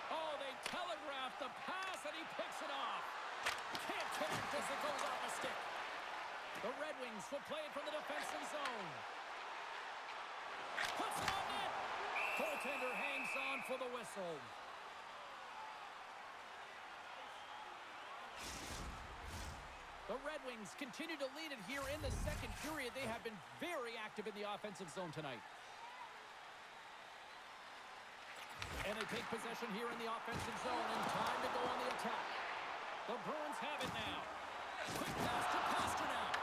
Oh, they telegraphed the pass and he picks it off. Can't connect as it goes off the stick. The Red Wings will play it from the defensive zone. Puts it on net. Goaltender hangs on for the whistle. The Red Wings continue to lead it here in the second period. They have been very active in the offensive zone tonight. And they take possession here in the offensive zone, and time to go on the attack. The Bruins have it now. Quick pass to Pasternak.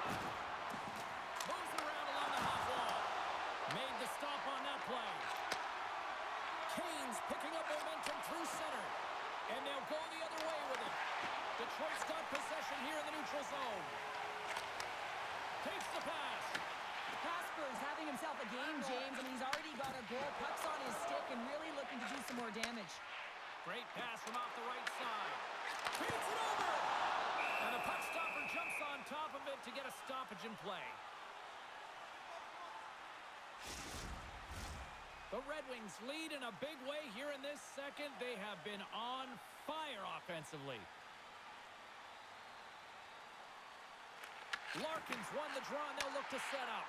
Moves it around along the half wall. Made the stop on that play. Kane's picking up momentum through center. And they'll go the other way with it. Detroit's got possession here in the neutral zone. Takes the pass. Kasper's having himself a game, James, and he's already got a goal. Puck's on his stick and really looking to do some more damage. Great pass from off the right side. Feeds it over! And the puck stopper jumps on top of it to get a stoppage in play. The Red Wings lead in a big way here in this second. They have been on fire offensively. Larkin's won the draw, and they'll look to set up.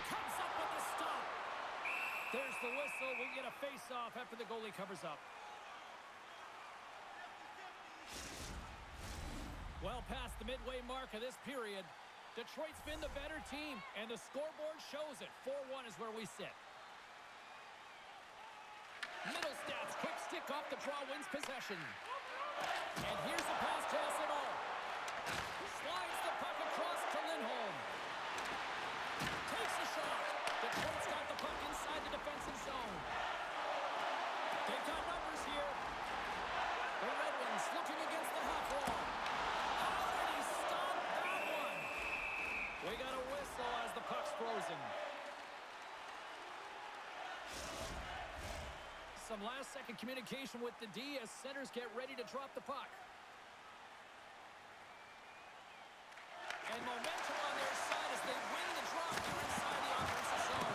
Comes up with the stop. There's the whistle. We get a face-off after the goalie covers up. Well past the midway mark of this period, Detroit's been the better team, and the scoreboard shows it. 4-1 is where we sit. Middlestats, quick stick off the draw, wins possession. And here's the pass to SMO. Slides the puck across to Lindholm. Takes a shot. Detroit's got the puck inside the defensive zone. They've got numbers here. The Red Wings looking against the half wall. How did he stop that one? We got a whistle as the puck's frozen. Some last-second communication with the D as centers get ready to drop the puck. And momentum on their side as they win the drop here inside the offensive zone.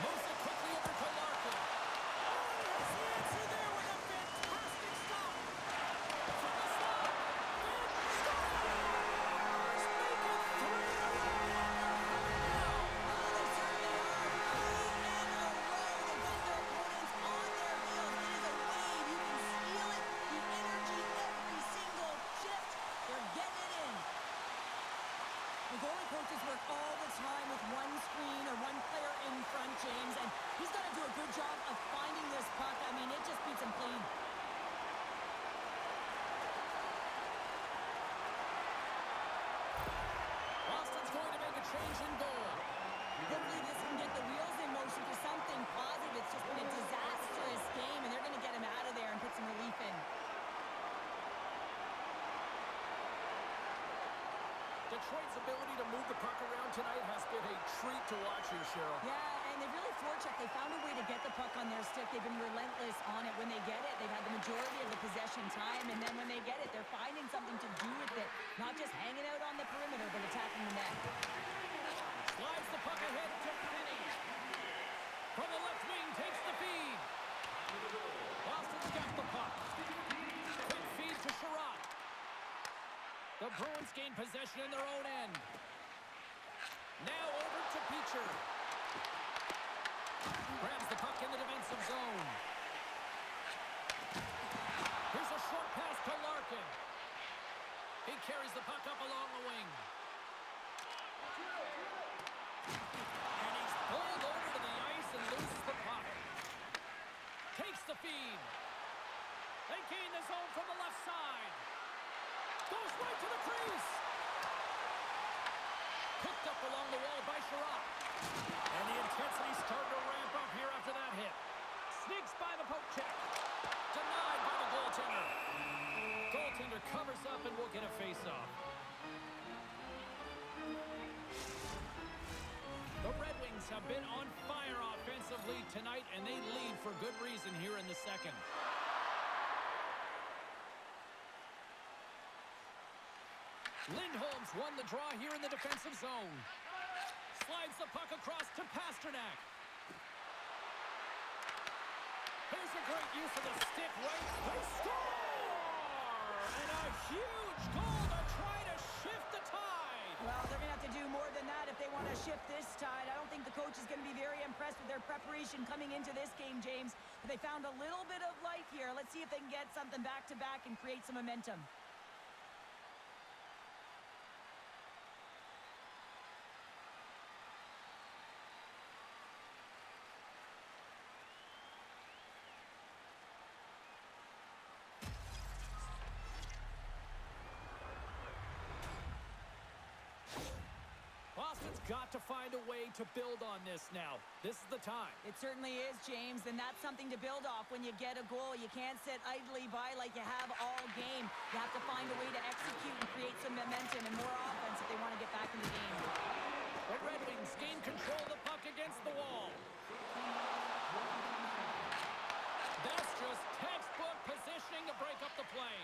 Moves it quickly over to Larkin. There's the answer there with a fantastic stop. From the slot. Then scores! Make it 3 in a row. They certainly are. 3 in a row. They've got their opponents on their heels. It is a wave. You can feel it. The energy every single shift. They're getting it in. The goalie coaches work all the time with one screen or one player in front, James, and he's got to do a good job of finding this puck. I mean, it just beats him clean. Boston's going to make a change in goal. Hopefully this can get the wheels in motion for something positive. It's just been a disastrous game, and they're going to get him out of there and put some relief in. Detroit's ability to move the puck around tonight has been a treat to watch here, Cheryl. Yeah, and they really forechecked. They found a way to get the puck on their stick. They've been relentless on it. When they get it, they've had the majority of the possession time, and then when they get it, they're finding something to do with it. Not just hanging out on the perimeter, but attacking the net. Slides the puck ahead to Finney. From the left wing, takes the feed. Boston's got the puck. Quick feed to Sherratt. The Bruins gain possession in their own end. Now over to Peacher. Grabs the puck in the defensive zone. Here's a short pass to Larkin. He carries the puck up along the wing. And he's pulled over to the ice and loses the puck. Takes the feed. They gain the zone from the left side. Goes right to the crease. Picked up along the wall by Sherratt. And the intensity's starting to ramp up here after that hit. Sneaks by the poke check. Denied by the goaltender. Goaltender covers up and will get a face-off. The Red Wings have been on fire offensively tonight, and they lead for good reason here in the second. Lindholm's won the draw here in the defensive zone. Slides the puck across to Pasternak. Here's a great use of the stick right. They score! And a huge goal to try to shift the tide. Well, they're going to have to do more than that if they want to shift this tide. I don't think the coach is going to be very impressed with their preparation coming into this game, James. But they found a little bit of life here. Let's see if they can get something back-to-back and create some momentum. Boston's got to find a way to build on this now. This is the time. It certainly is, James, and that's something to build off when you get a goal. You can't sit idly by like you have all game. You have to find a way to execute and create some momentum and more offense if they want to get back in the game. The Red Wings gain control of the puck against the wall. That's just textbook positioning to break up the play.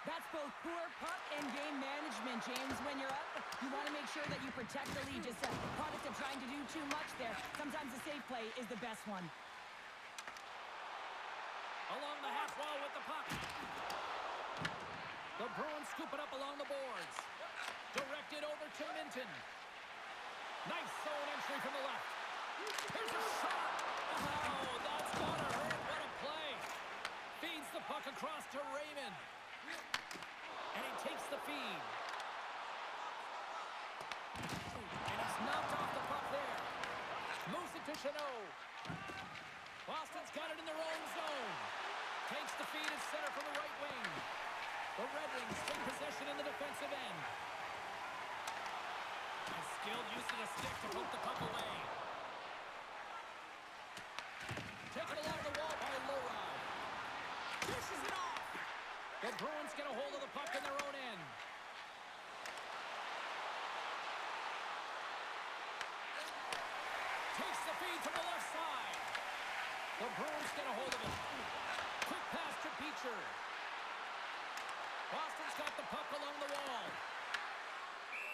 That's both poor puck and game management, James. When you're up, you want to make sure that you protect the lead. Just a product of trying to do too much there. Sometimes the safe play is the best one. Along the half wall with the puck. The Bruins scoop it up along the boards. Directed over to Minton. Nice zone entry from the left. Here's a shot. Oh, that's gotta hurt. What a play. Feeds the puck across to Raymond. And he takes the feed. And he's knocked off the puck there. Moves it to Chanot. Boston's got it in their own zone. Takes the feed at center from the right wing. The Red Wings take possession in the defensive end. A skilled use of the stick to poke the puck away. Taken along the wall by Lorod. Dishes it off. The Bruins get a hold of the puck in their own end. Takes the feed from the left side. The Bruins get a hold of it. Quick pass to Beecher. Boston's got the puck along the wall.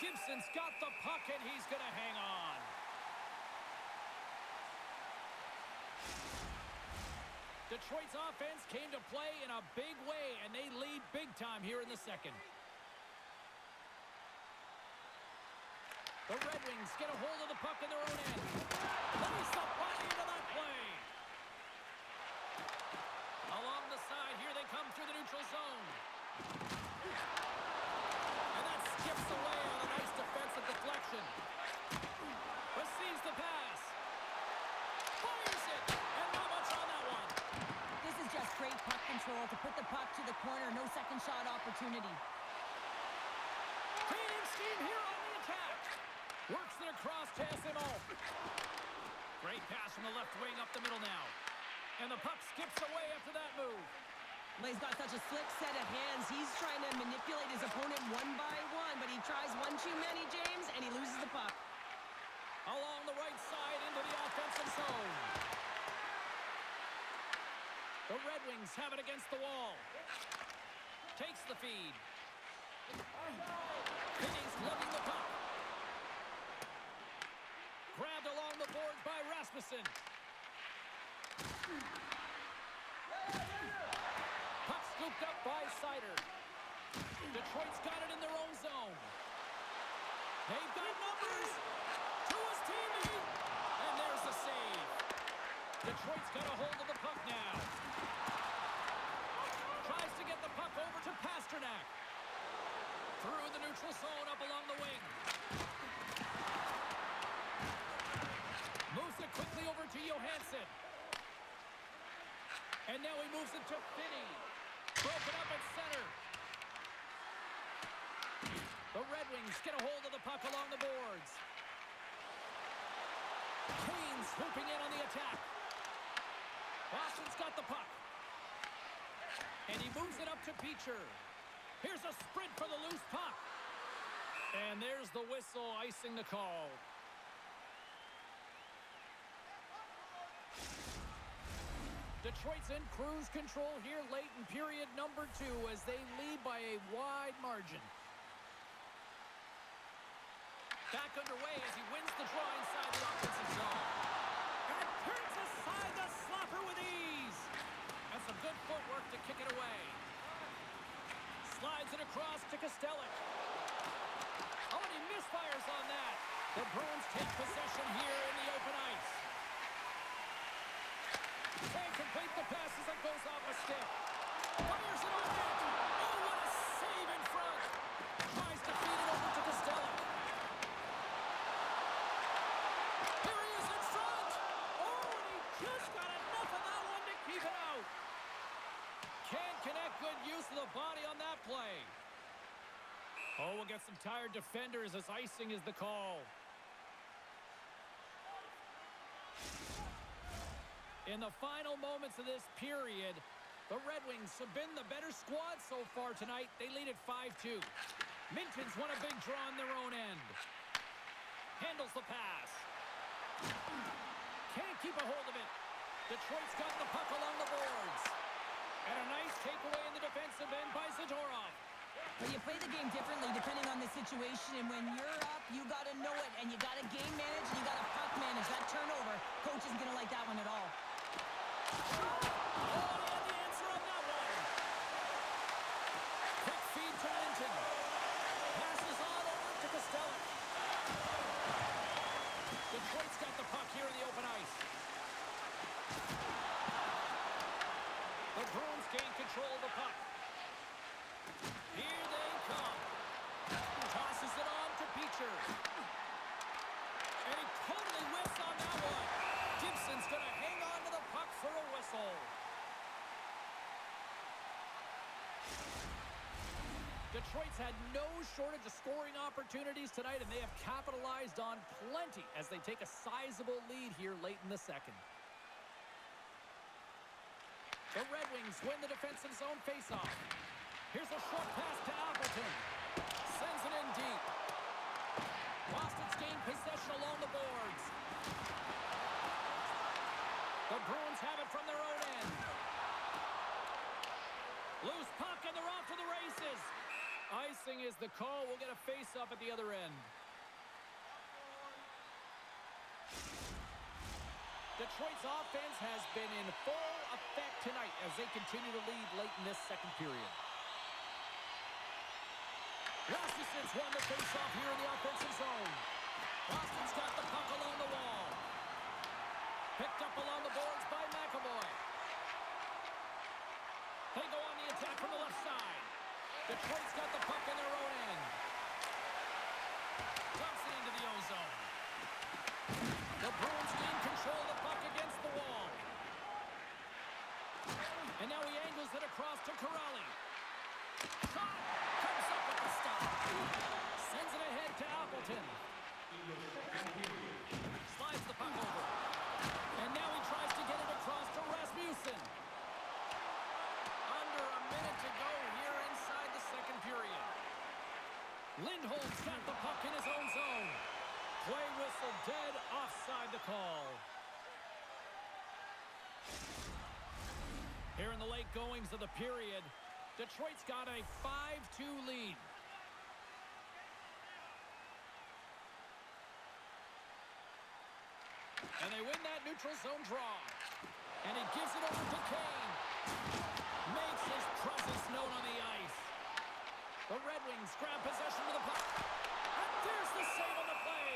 Gibson's got the puck, and he's going to hang on. Detroit's offense came to play in a big way, and they lead big time here in the second. The Red Wings get a hold of the puck in their own end. Place the body into that play. Along the side, here they come through the neutral zone. And that skips away on a nice defensive deflection. Receives the pass. Fires it. And not much on that one. This is just great puck control to put the puck to the corner. No second shot opportunity. Creating steam here on the attack. Works it across to SMO. Great pass from the left wing up the middle now. And the puck skips away after that move. Well, he's got such a slick set of hands. He's trying to manipulate his opponent one by one, but he tries one too many, James, and he loses the puck. Along the right side into the offensive zone. The Red Wings have it against the wall. Takes the feed. Finney's lugging the puck. Grabbed along the boards by Rasmussen. Puck scooped up by Seider. Detroit's got it in their own zone. They've got numbers to his teammate. And there's the save. Detroit's got a hold of the puck now. Tries to get the puck over to Pasternak. Through the neutral zone up along the wing. Moves it quickly over to Johansson. And now he moves it to Finney. Broken up at center. The Red Wings get a hold of the puck along the boards. Kane's swooping in on the attack. Boston's got the puck. And he moves it up to Beecher. Here's a sprint for the loose puck. And there's the whistle icing the call. Detroit's in cruise control here late in period number 2 as they lead by a wide margin. Back underway as he wins the draw inside the offensive zone. And turns aside the slapper with ease. And some good footwork to kick it away. Slides it across to Kostelic. Oh, and he misfires on that. The Bruins take possession here in the open ice. Can't complete the pass as it goes off a stick. Fires it on net. Oh, what a save in front. Tries to feed it over to Kostelic. Here he is in front. Oh, and he just got enough of that one to keep it out. Can't connect. Good use of the body on that play. Oh, we'll get some tired defenders as icing is the call. In the final moments of this period, the Red Wings have been the better squad so far tonight. They lead at 5-2. Minton's won a big draw on their own end. Handles the pass. Can't keep a hold of it. Detroit's got the puck along the boards. And a nice takeaway in the defensive end by Zadorov. But you play the game differently depending on the situation, and when you're up, you got to know it, and you got to game manage, and you got to puck manage. That turnover, coach isn't going to like that one at all. Oh, he had the answer on that one. Quick feed to Minton. Passes on over to Kostelic. Detroit's got the puck here in the open ice. The Bruins gain control of the puck. Here they come. Tosses it on to Beecher. And he totally whiffs on that one. Gibson's going to hang on to the puck for a whistle. Detroit's had no shortage of scoring opportunities tonight, and they have capitalized on plenty as they take a sizable lead here late in the second. The Red Wings win the defensive zone faceoff. Here's a short pass to Appleton. Sends it in deep. Boston's gained possession along the boards. The Bruins have it from Icing is the call. We'll get a face-off at the other end. Detroit's offense has been in full effect tonight as they continue to lead late in this second period. Rasmussen's won the face-off here in the offensive zone. Boston's got the puck along the wall. Picked up along the boards by McAvoy. They go on the attack from the left side. Detroit's got the puck in their own end. Dumps it into the O-zone. The Bruins gain control of the puck against the wall. And now he angles it across to Corrali. Shot! Comes up with the stop. Sends it ahead to Appleton. Slides the puck over. And now he tries to get it across to Rasmussen. Under a minute to go here inside the second period. Lindholm's got the puck in his own zone. Play whistle dead, offside the call. Here in the late goings of the period, Detroit's got a 5-2 lead. And they win that neutral zone draw. And he gives it over to Kane. Makes his presence known on the ice. The Red Wings grab possession of the puck. And there's the save on the play.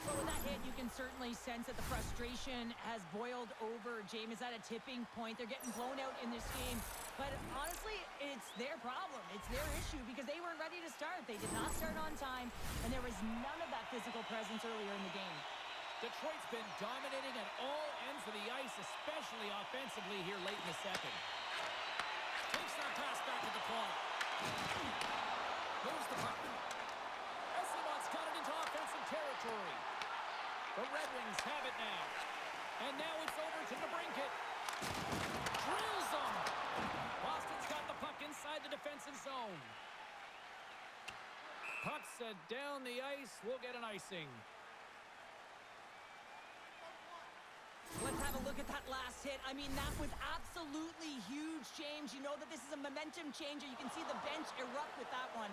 So with that hit, you can certainly sense that the frustration has boiled over. James is at a tipping point. They're getting blown out in this game. But honestly, it's their problem. It's their issue because they weren't ready to start. They did not start on time, and there was none of that physical presence earlier in the game. Detroit's been dominating at all ends of the ice, especially offensively here late in the second. Takes that pass back at the point. Moves the puck. Essimon's got it into offensive territory. The Red Wings have it now. And now it's over to DeBrincat. Drills them. Boston's got the puck inside the defensive zone. Puck set down the ice. We'll get an icing. Let's have a look at that last hit. I mean, that was absolutely huge, James. You know that this is a momentum changer. You can see the bench erupt with that one.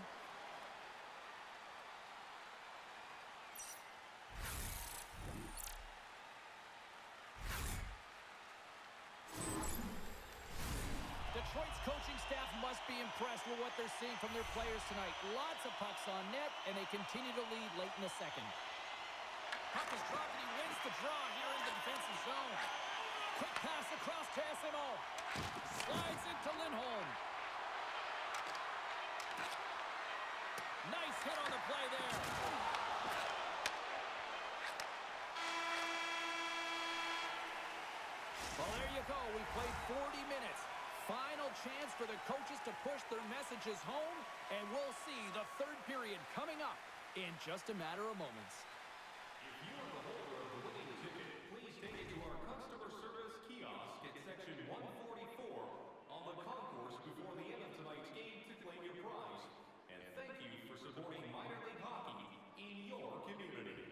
Detroit's coaching staff must be impressed with what they're seeing from their players tonight. Lots of pucks on net, and they continue to lead late in the second. Puck is dropped, and he wins the draw here in the defensive zone. Quick pass across to Esimo. Slides it to Lindholm. Nice hit on the play there. Well, there you go. We played 40 minutes. Final chance for the coaches to push their messages home, and we'll see the third period coming up in just a matter of moments. If you are the holder of the winning ticket, please take it to our customer service kiosk at section 144 on the concourse before the end of tonight's game to claim your prize. And thank you for supporting minor league hockey in your community.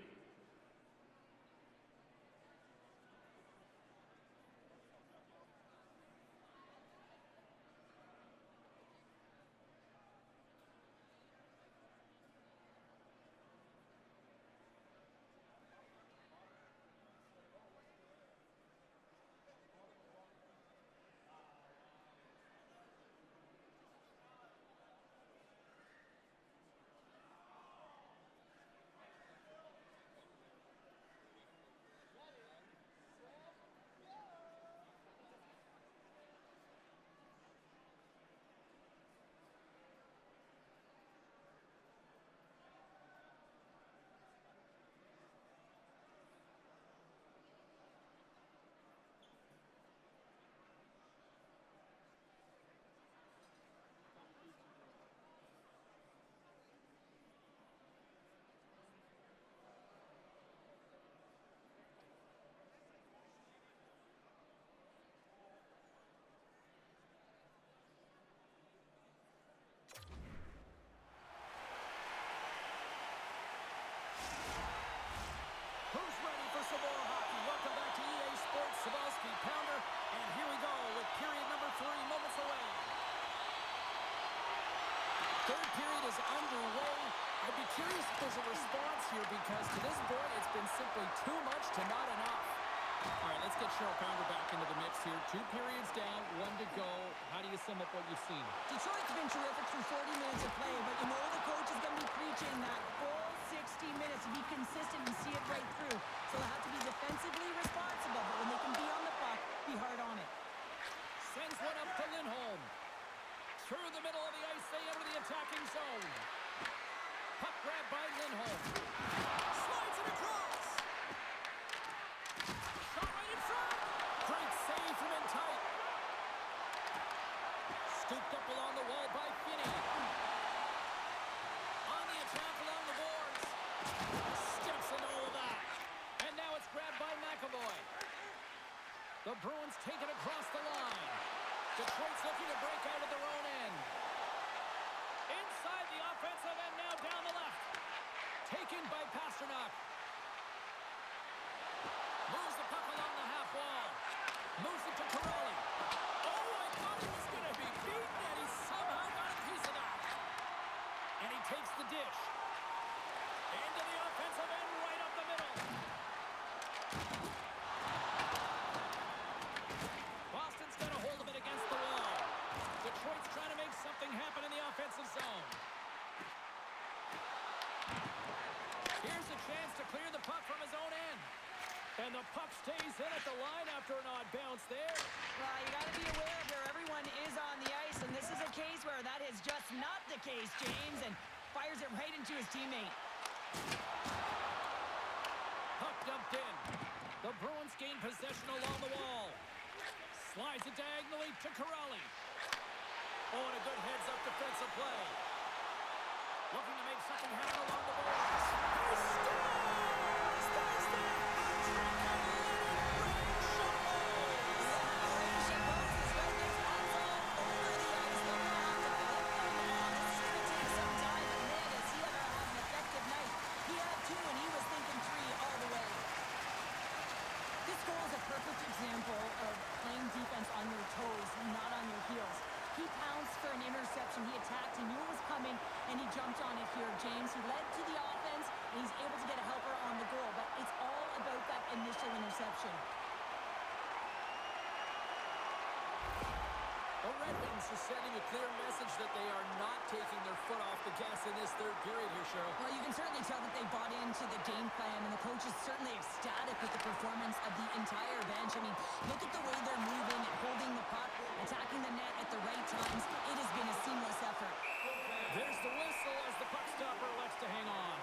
Third period is underway. I'd be curious if there's a response here because to this point, it's been simply too much to not enough. All right, let's get Cheryl Pounder back into the mix here. 2 periods down, 1 to go. How do you sum up what you've seen? Detroit's been terrific through 40 minutes of play, but you know the coach is going to be preaching that full 60 minutes to be consistent and see it right through. So they'll have to be defensively responsible, but when they can be on the puck, be hard on it. Sends one up to Lindholm. Through the middle of the ice, they enter the attacking zone. Puck grabbed by Lindholm. Slides it across. Shot right in front. Great save from in tight. Scooped up along the wall by Finney. On the attack along the boards. Steps into all of that. And now it's grabbed by McAvoy. The Bruins take it across the line. Detroit's looking to break out of their own end. Inside the offensive end now down the left. Taken by Pasternak. Moves the puck along the half wall. Moves it to Corrali. Oh, I thought he was going to be beaten, and he somehow got a piece of that. And he takes the dish. Into the offensive end right up the middle. Boston's got a hold of it against the wall. Detroit's trying to make something happen in the offensive zone. Here's a chance to clear the puck from his own end. And the puck stays in at the line after an odd bounce there. Well, you got to be aware of where everyone is on the ice, and this is a case where that is just not the case, James, and fires it right into his teammate. Puck dumped in. The Bruins gain possession along the wall. Slides it diagonally to Corrali. Oh, and a good heads-up defensive play. Looking to make something happen along the boards. He scores! There's the example of playing defense on your toes, not on your heels. He pounced for an interception. He attacked. He knew it was coming, and he jumped on it here, James. He led to the offense, and he's able to get a helper on the goal. But it's all about that initial interception. The Red Wings are sending a clear message that they are not taking their foot off the gas in this third period here, Cheryl. Well, you can certainly tell that they bought into the game plan, and the coach is certainly ecstatic with the performance of the entire bench. I mean, look at the way they're moving and holding the puck, attacking the net at the right times. It has been a seamless effort. There's the whistle as the puck stopper lets to hang on.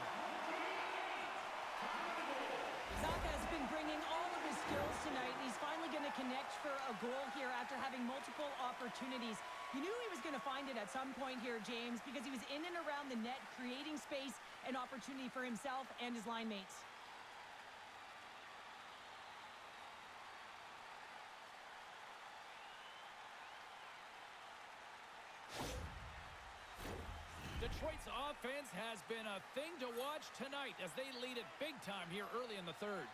Zacha has been bringing all of his skills tonight, and he's finally going to connect for a goal here after having multiple opportunities. You knew he was going to find it at some point here, James, because he was in and around the net, creating space and opportunity for himself and his line mates. Detroit's offense has been a thing to watch tonight as they lead it big time here early in the third.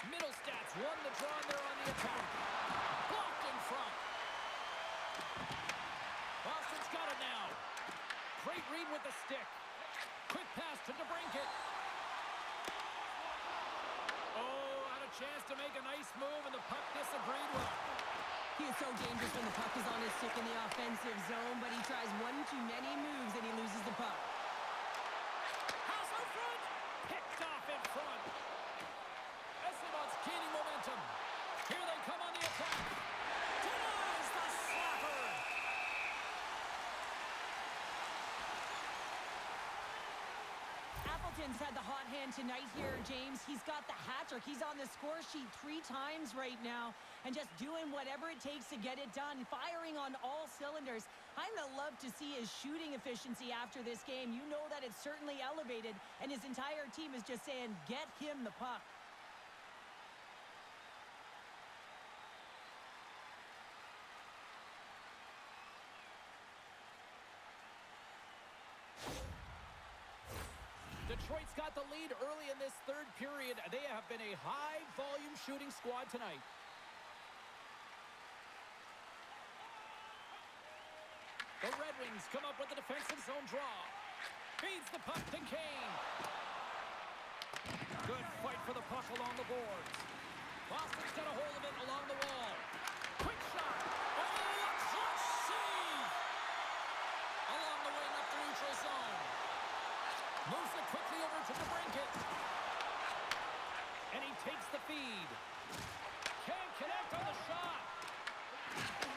Middlestats won the draw and they're on the attack. Blocked in front. Boston's got it now. Great read with the stick. Quick pass to DeBrincat. Oh, had a chance to make a nice move, and the puck disagreed with him. He is so dangerous when the puck is on his stick in the offensive zone, but he tries one too many moves and he loses the puck. House out front. Picked off in front. Esteban's gaining momentum. Here they come on the attack. Denies the slapper. Appleton's had the hot hand tonight here, James. He's got the hat trick. He's on the score sheet 3 times right now and just doing whatever it takes to get it done, firing on all cylinders. I'm going to love to see his shooting efficiency after this game. You know that it's certainly elevated, and his entire team is just saying, get him the puck. Detroit's got the lead early in this third period. They have been a high-volume shooting squad tonight. Wings come up with the defensive zone draw. Feeds the puck to Kane. Good fight for the puck along the boards. Boston's got a hold of it along the wall. Quick shot. Oh, a clutch save! Along the wing up the neutral zone. Moves it quickly over to the brinket. And he takes the feed. Can't connect on the shot.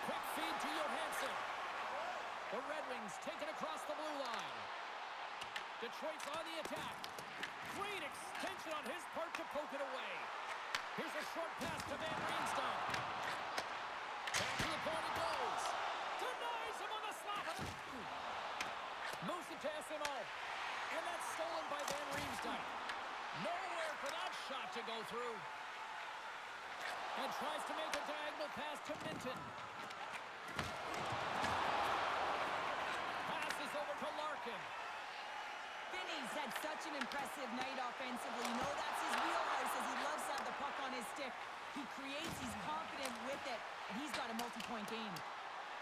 Quick feed to Johansson. The Red Wings take it across the blue line. Detroit's on the attack. Great extension on his part to poke it away. Here's a short pass to Van Riemsdyk. Back to the point it goes. Denies him on the slap. Moves it to SMO. And that's stolen by Van Riemsdyk. Nowhere for that shot to go through. And tries to make a diagonal pass to Minton. Passes over to Larkin. Vinny's had such an impressive night offensively. You know that's his wheelhouse as he loves to have the puck on his stick. He creates, he's confident with it, and he's got a multi-point game.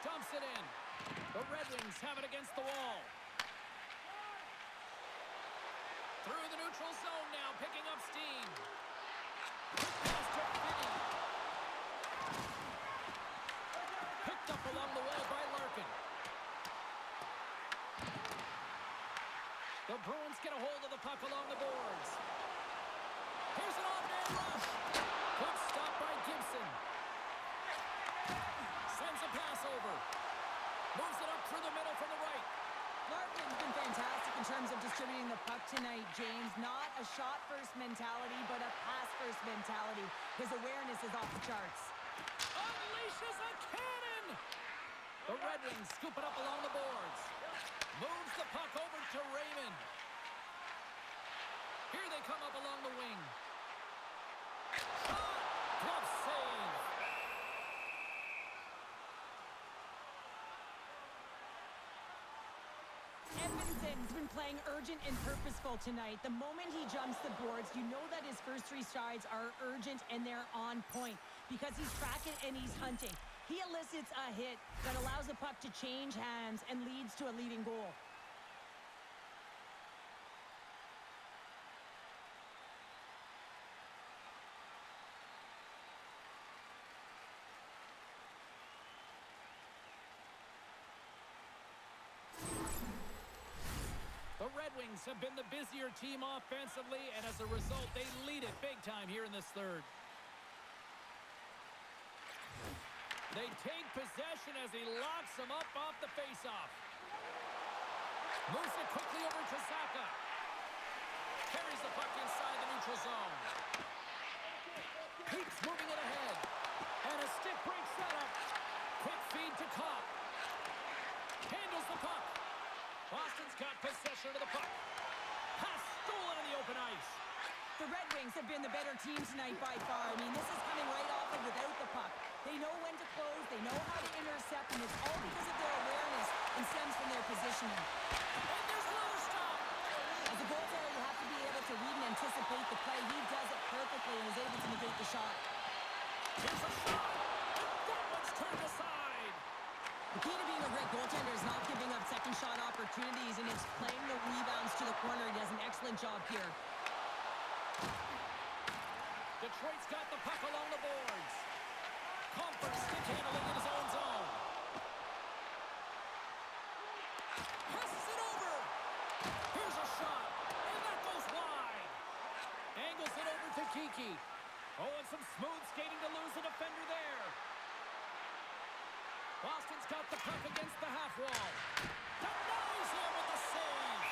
Dumps it in. The Red Wings have it against the wall. Through the neutral zone now, picking up steam. Quick pass to Vinny. Picked up along the wall by Larkin. The Bruins get a hold of the puck along the boards. Here's an off-man rush. Good stop by Gibson. Sends a pass over. Moves it up through the middle from the right. Larkin's been fantastic in terms of distributing the puck tonight, James. Not a shot-first mentality, but a pass-first mentality. His awareness is off the charts. Unleashes a cannon! The Red Wings scoop it up along the boards. Moves the puck over to Raymond. Here they come up along the wing. Shot! Glove save! Edmonton's been playing urgent and purposeful tonight. The moment he jumps the boards, you know that his first three strides are urgent and they're on point because he's tracking and he's hunting. He elicits a hit that allows the puck to change hands and leads to a leading goal. The Red Wings have been the busier team offensively, and as a result, they lead it big time here in this third. They take possession as he locks them up off the faceoff. Moves it quickly over to Saka. Carries the puck inside the neutral zone. Keeps moving it ahead. And a stick break setup. Quick feed to Kopp. Handles the puck. Boston's got possession of the puck. Pass stolen in the open ice. The Red Wings have been the better team tonight by far. I mean, this is coming right off and without the puck. They know when to close, they know how to intercept, and it's all because of their awareness and stems from their positioning. And there's another stop. As a goaltender, you have to be able to read and anticipate the play. He does it perfectly and is able to negate the shot. Here's a shot. And that one's turned aside. The key to being a great goaltender is not giving up second shot opportunities, and it's playing the rebounds to the corner. He does an excellent job here. Detroit's got the puck along the boards. Comfort stick handling in his own zone. Passes it over. Here's a shot. And that goes wide. Angles it over to Kiki. Oh, and some smooth skating to lose the defender there. Boston's got the puck against the half wall. Denies him with the save.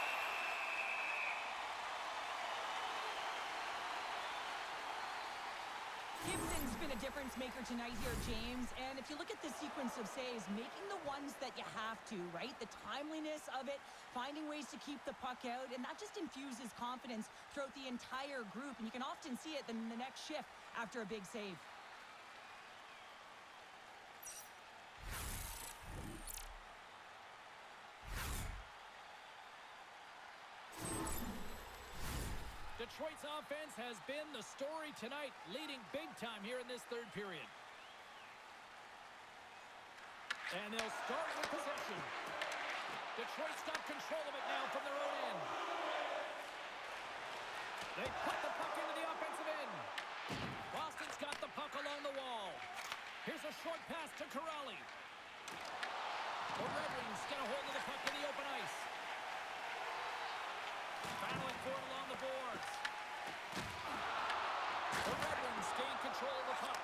Gibson's been a difference maker tonight here, James. And if you look at the sequence of saves, making the ones that you have to, right? The timeliness of it, finding ways to keep the puck out, and that just infuses confidence throughout the entire group. And you can often see it in the next shift after a big save. Detroit's offense has been the story tonight, leading big time here in this third period. And they'll start with possession. Detroit's got control of it now from their own end. They put the puck into the offensive end. Boston's got the puck along the wall. Here's a short pass to Corrali. The Red Wings get a hold of the puck in the open ice. Battling for it along the boards. The Red Wings gain control of the puck.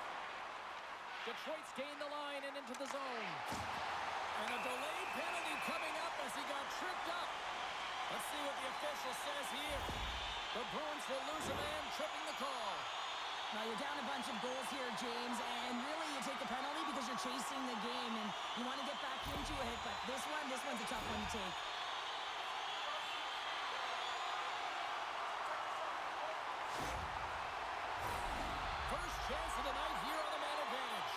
Detroit's gained the line and into the zone. And a delayed penalty coming up as he got tripped up. Let's see what the official says here. The Bruins will lose a man, tripping the call. Now, you're down a bunch of goals here, James, and really you take the penalty because you're chasing the game, and you want to get back into it, but this one's a tough one to take. First chance of the night here on the man advantage.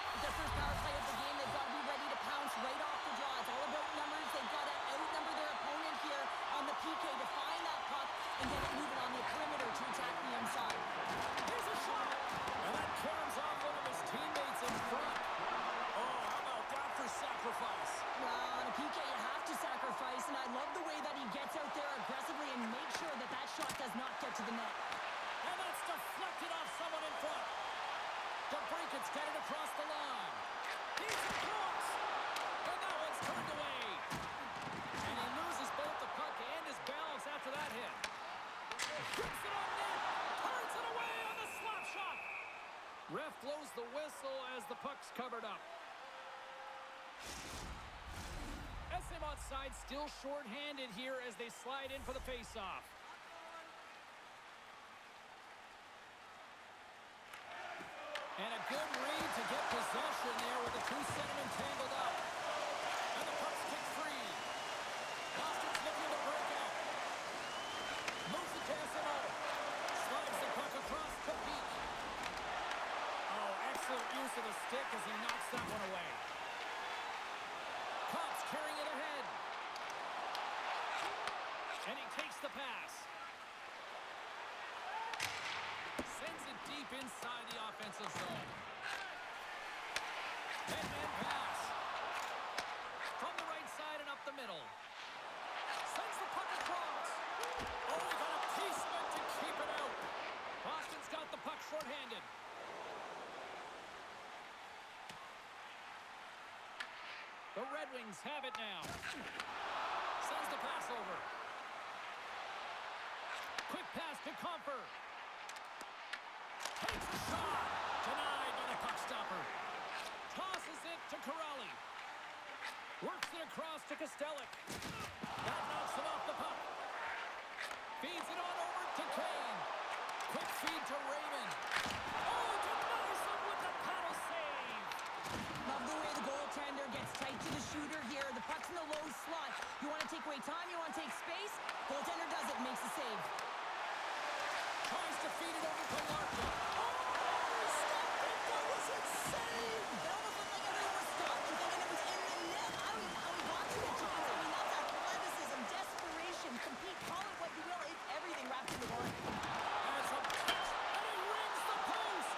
With their first power play of the game, they've got to be ready to pounce right off the draw. It's all about numbers. They've got to outnumber their opponent here on the PK to find that puck and get it moving on the perimeter to attack the inside. Here's a shot. And that caroms off one of his teammates in front. Oh, how about that for sacrifice? Well, on a PK, you have to sacrifice, and I love the way that he gets out there aggressively and makes sure that that shot does not get to the net. And that's deflected off someone in front. DeBrincat's got it across the line. He's across. And that one's turned away. And he loses both the puck and his balance after that hit. Grips it on net. Turns it away on the slap shot. Ref blows the whistle as the puck's covered up. SM outside, still short-handed here as they slide in for the face-off. And a good read to get possession there with the two centermen tangled up. And the puck's kicked free. Boston's looking to break out. Moves it to SMO. Slides the puck across the peak. Oh, excellent use of the stick as he knocks that one away. Cops carrying it ahead. And he takes the pass. Sends it deep inside the offensive zone. Head-man pass. From the right side and up the middle. Sends the puck across. Oh, he got a piece of it to keep it out. Boston's got the puck shorthanded. The Red Wings have it now. Sends the pass over. Quick pass to Comfer. Takes a shot. Denied by the puck stopper. Tosses it to Corrali. Works it across to Kostelic. That knocks him off the puck. Feeds it on over to Kane. Quick feed to Raymond. Oh, denies him with the paddle save. Love the way the goaltender gets tight to the shooter here. The puck's in the low slot. You want to take away time, you want to take space. Goaltender does it, makes the save. Tries to feed it over to Larkin. That was insane! It almost looked like everything was stopped. You're thinking it was in the net. I don't even know how he got to it, James. I mean, that's athleticism, desperation, compete, call it what you will. It's everything wrapped into one. And it's a catch, and he rings the post.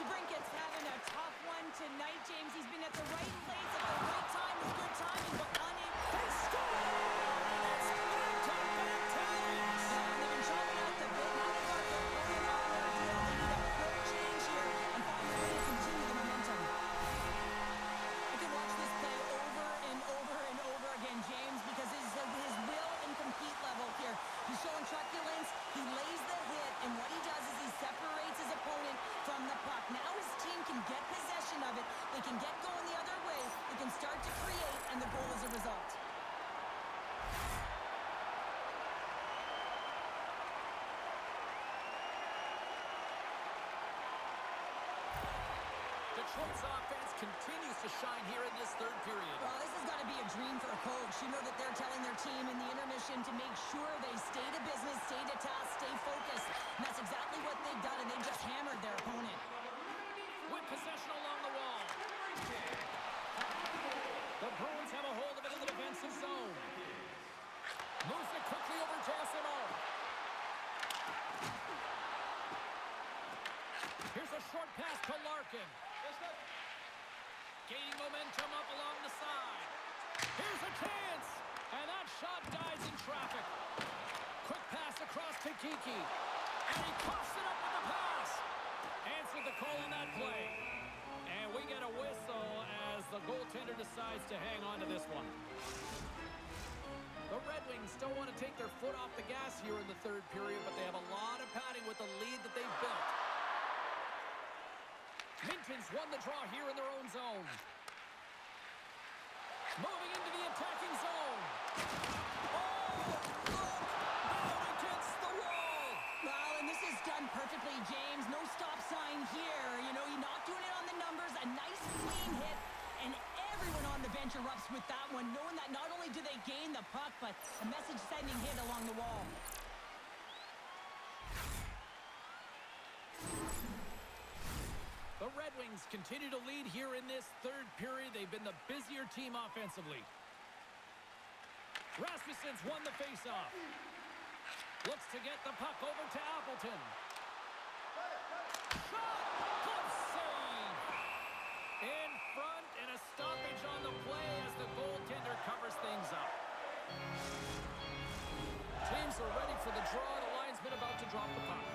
DeBrincat's having a tough one tonight, James. He's been at the right place at the right time with good timing, but unable. They score! And it's back-to-back ties. And they've been chopping out the bit. Now they've got their own order deal. They need a quick change here and find a way to continue the momentum. I could watch this play over and over and over again, James, because his will and compete level here. He's showing truculence. He lays the hit, and what he does is he separates his opponent from the puck. Now his team can get possession of it. They can get going the other way. They can start to create, and the goal is a result. Detroit's offense continues to shine here in this third period. Well, this has got to be a dream for a coach. You know that they're telling their team in the intermission to make sure they stay to business, stay to task, stay focused. And that's exactly what they've done, and they've just hammered their opponent. With possession along the wall. The Bruins have a hold of it in the defensive zone. Moves it quickly over to SMO. Here's a short pass to Larkin. Gaining momentum up along the side. Here's a chance. And that shot dies in traffic. Quick pass across to Kiki. And he coughs it up with the pass. Answered the call on that play. And we get a whistle as the goaltender decides to hang on to this one. The Red Wings don't want to take their foot off the gas here in the third period, but they have a lot of padding with the lead that they've built. Minton's won the draw here in their own zone. Moving into the attacking zone. Oh, look! Out against the wall! Well, and this is done perfectly, James. No stop sign here. You know, you're not doing it on the numbers. A nice, clean hit. And everyone on the bench erupts with that one, knowing that not only do they gain the puck, but a message-sending hit along the wall. The Red Wings continue to lead here in this third period. They've been the busier team offensively. Rasmussen's won the faceoff. Looks to get the puck over to Appleton. Shot! Glove save! In front, and a stoppage on the play as the goaltender covers things up. Teams are ready for the draw. The linesman about to drop the puck.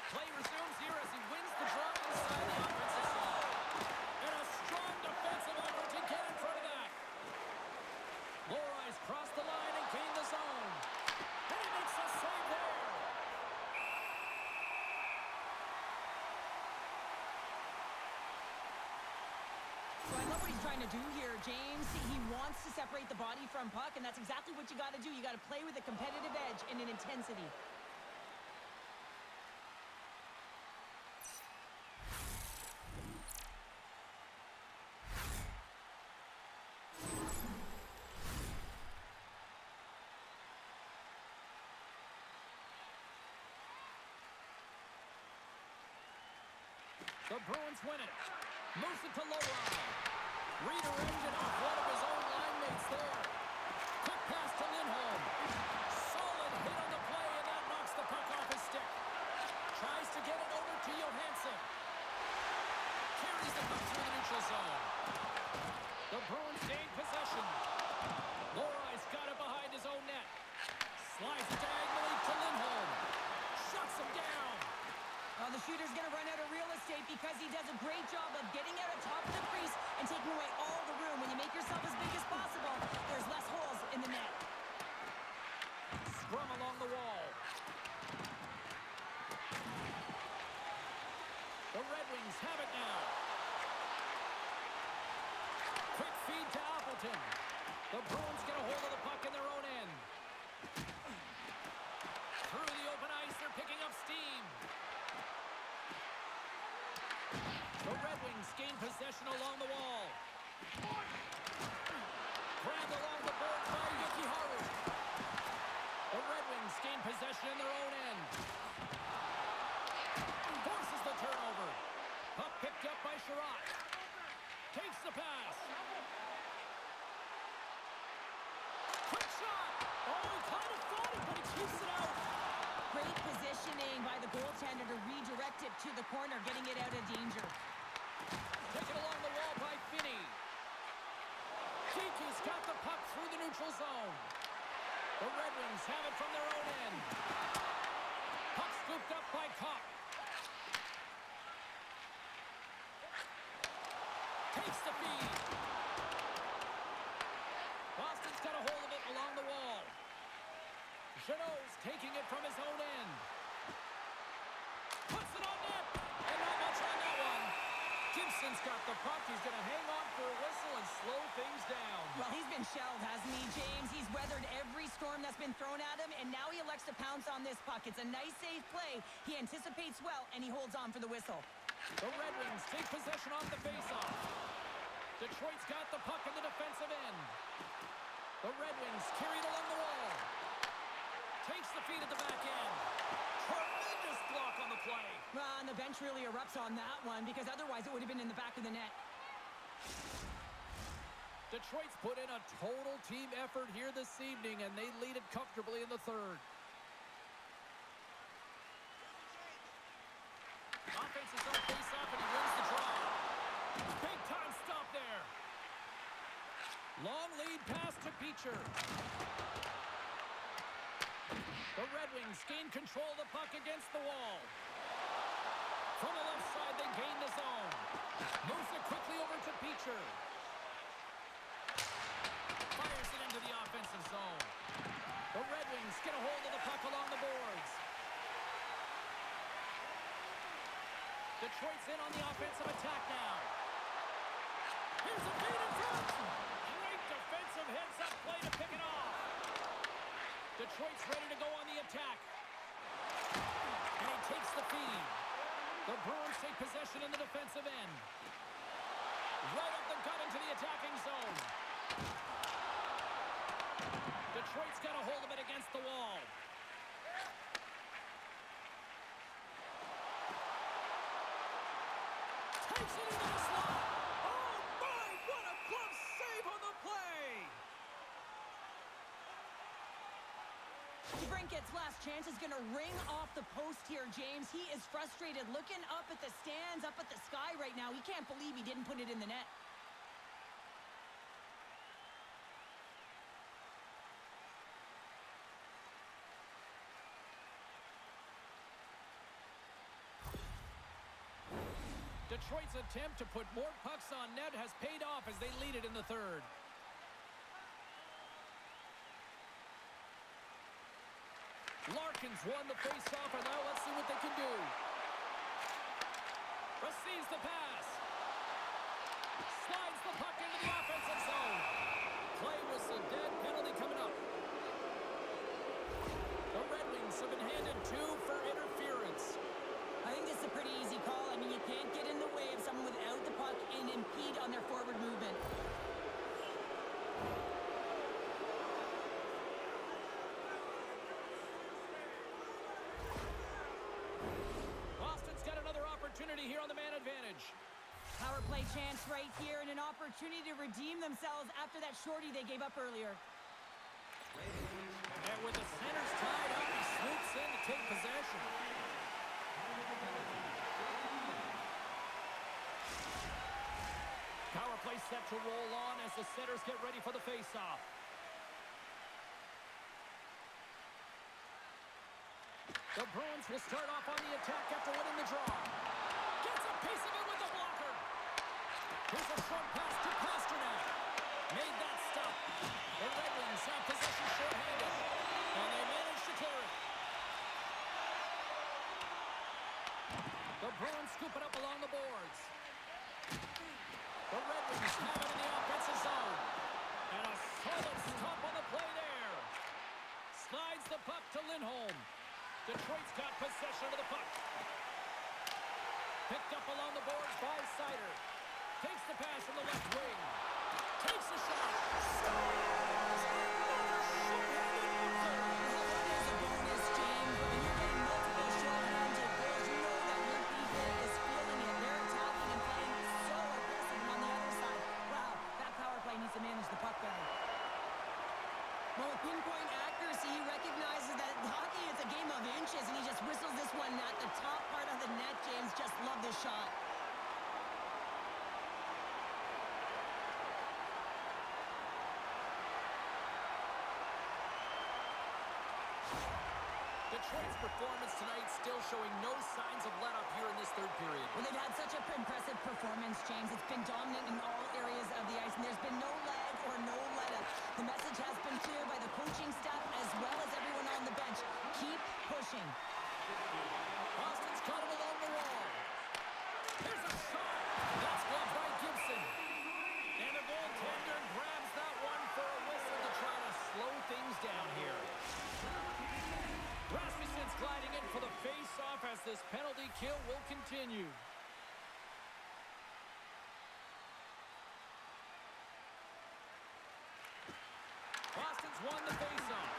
Play resumes here as he wins the draw inside the offensive zone. And a strong defensive effort to get in front of that. Lohrey's crossed the line and gained the zone. And he makes a save there. So I love what he's trying to do here, James. He wants to separate the body from puck, and that's exactly what you got to do. You got to play with a competitive edge and an intensity. The Bruins win it. Moves it to Lohrey. Redirected off one of his own line mates there. Quick pass to Lindholm. Solid hit on the play, and that knocks the puck off his stick. Tries to get it over to Johansson. Carries the puck through the neutral zone. The Bruins gain possession. Lohrey's got it behind his own net. Slides it diagonally to Lindholm. Shuts him down. Well, the shooter's going to run out of real estate because he does a great job of getting out on top of the crease and taking away all the room. When you make yourself as big as possible, there's less holes in the net. Scrum along the wall. The Red Wings have it now. Quick feed to Appleton. The Bruins get a hold of the puck in their own end. Through the open ice, they're picking up steam. The Red Wings gain possession along the wall. Grabbed along the board by Yukiharu. The Red Wings gain possession in their own end. Forces the turnover. Puck picked up by Sherratt. Takes the pass. Quick shot. Oh, he kind of thought it, but he keeps it out. Great positioning by the goaltender to redirect it to the corner, getting it out of danger. Taken along the wall by Finney. Kiki's got the puck through the neutral zone. The Red Wings have it from their own end. Puck scooped up by Kopp. Takes the feed. Boston's got a hold of it along the wall. Jeannot's taking it from his own end. Puts it on net. And not much on that one. Gibson's got the puck. He's going to hang on for a whistle and slow things down. Well, he's been shelled, hasn't he, James? He's weathered every storm that's been thrown at him, and now he elects to pounce on this puck. It's a nice, safe play. He anticipates well, and he holds on for the whistle. The Red Wings take possession off the faceoff. Detroit's got the puck in the defensive end. The Red Wings carry it along the wall. Takes the feed at the back end. Tremendous block on the play. Well, and the bench really erupts on that one because otherwise it would have been in the back of the net. Detroit's put in a total team effort here this evening, and they lead it comfortably in the third. Offense is on face-off, and he wins the draw. Long lead pass to Beecher. The Red Wings gain control of the puck against the wall. From the left side, they gain the zone. Moves it quickly over to Beecher. Fires it into the offensive zone. The Red Wings get a hold of the puck along the boards. Detroit's in on the offensive attack now. Here's a feed in front. Great defensive heads-up play to pick it off. Detroit's ready to go on the attack. And he takes the feed. The Bruins take possession in the defensive end. Right up the gut into the attacking zone. Detroit's got a hold of it against the wall. Takes it into the slot. Oh my, what a glove save on the play. DeBrincat's last chance is going to ring off the post here, James. He is frustrated, looking up at the stands, up at the sky right now. He can't believe he didn't put it in the net. Detroit's attempt to put more pucks on net has paid off as they lead it in the third. Larkin's won the face-off, and now let's see what they can do. Receives the pass. Slides the puck into the offensive zone. Play whistle, dead, penalty coming up. The Red Wings have been handed 2 for interference. I think this is a pretty easy call. I mean, you can't get in the way of someone without the puck and impede on their forward movement. Boston's got another opportunity here on the man advantage. Power play chance right here and an opportunity to redeem themselves after that shorty they gave up earlier. And with the centers tied up, he swoops in to take possession. Power play set to roll on as the centers get ready for the face-off. The Bruins will start off on the attack after winning the draw. Gets a piece of it with the blocker. Here's a short pass to Pasternak. Made that stop. The Red Wings have possession short-handed, and they manage to clear it. The Bruins scoop it up along the boards. The Red Wings have it in the offensive zone. And a solid stop on the play there. Slides the puck to Lindholm. Detroit's got possession of the puck. Picked up along the boards by Sider. Takes the pass from the left wing. Takes the shot. Scores! There's a bonus, James. When you're getting multiple short-handed goals, you know that your defense is feeling it. They're attacking and playing so aggressive. And on the other side, wow, that power play needs to manage the puck better. Well, with pinpoint accuracy, he recognizes that hockey is a game of inches, and he just whistles this one at the top part of the net, James. Just love this shot. Detroit's performance tonight still showing no signs of let-up here in this third period. Well, they've had such an impressive performance, James. It's been dominant in all areas of the ice, and there's been no lag or no let-up. The message has been clear by the coaching staff as well as everyone on the bench. Keep pushing. Boston's caught him along the wall. Here's a shot. That's blocked by Gibson. And the goaltender grabs that one for a whistle to try to slow things down here. Rasmussen's gliding in for the face-off as this penalty kill will continue. Boston's won the face-off.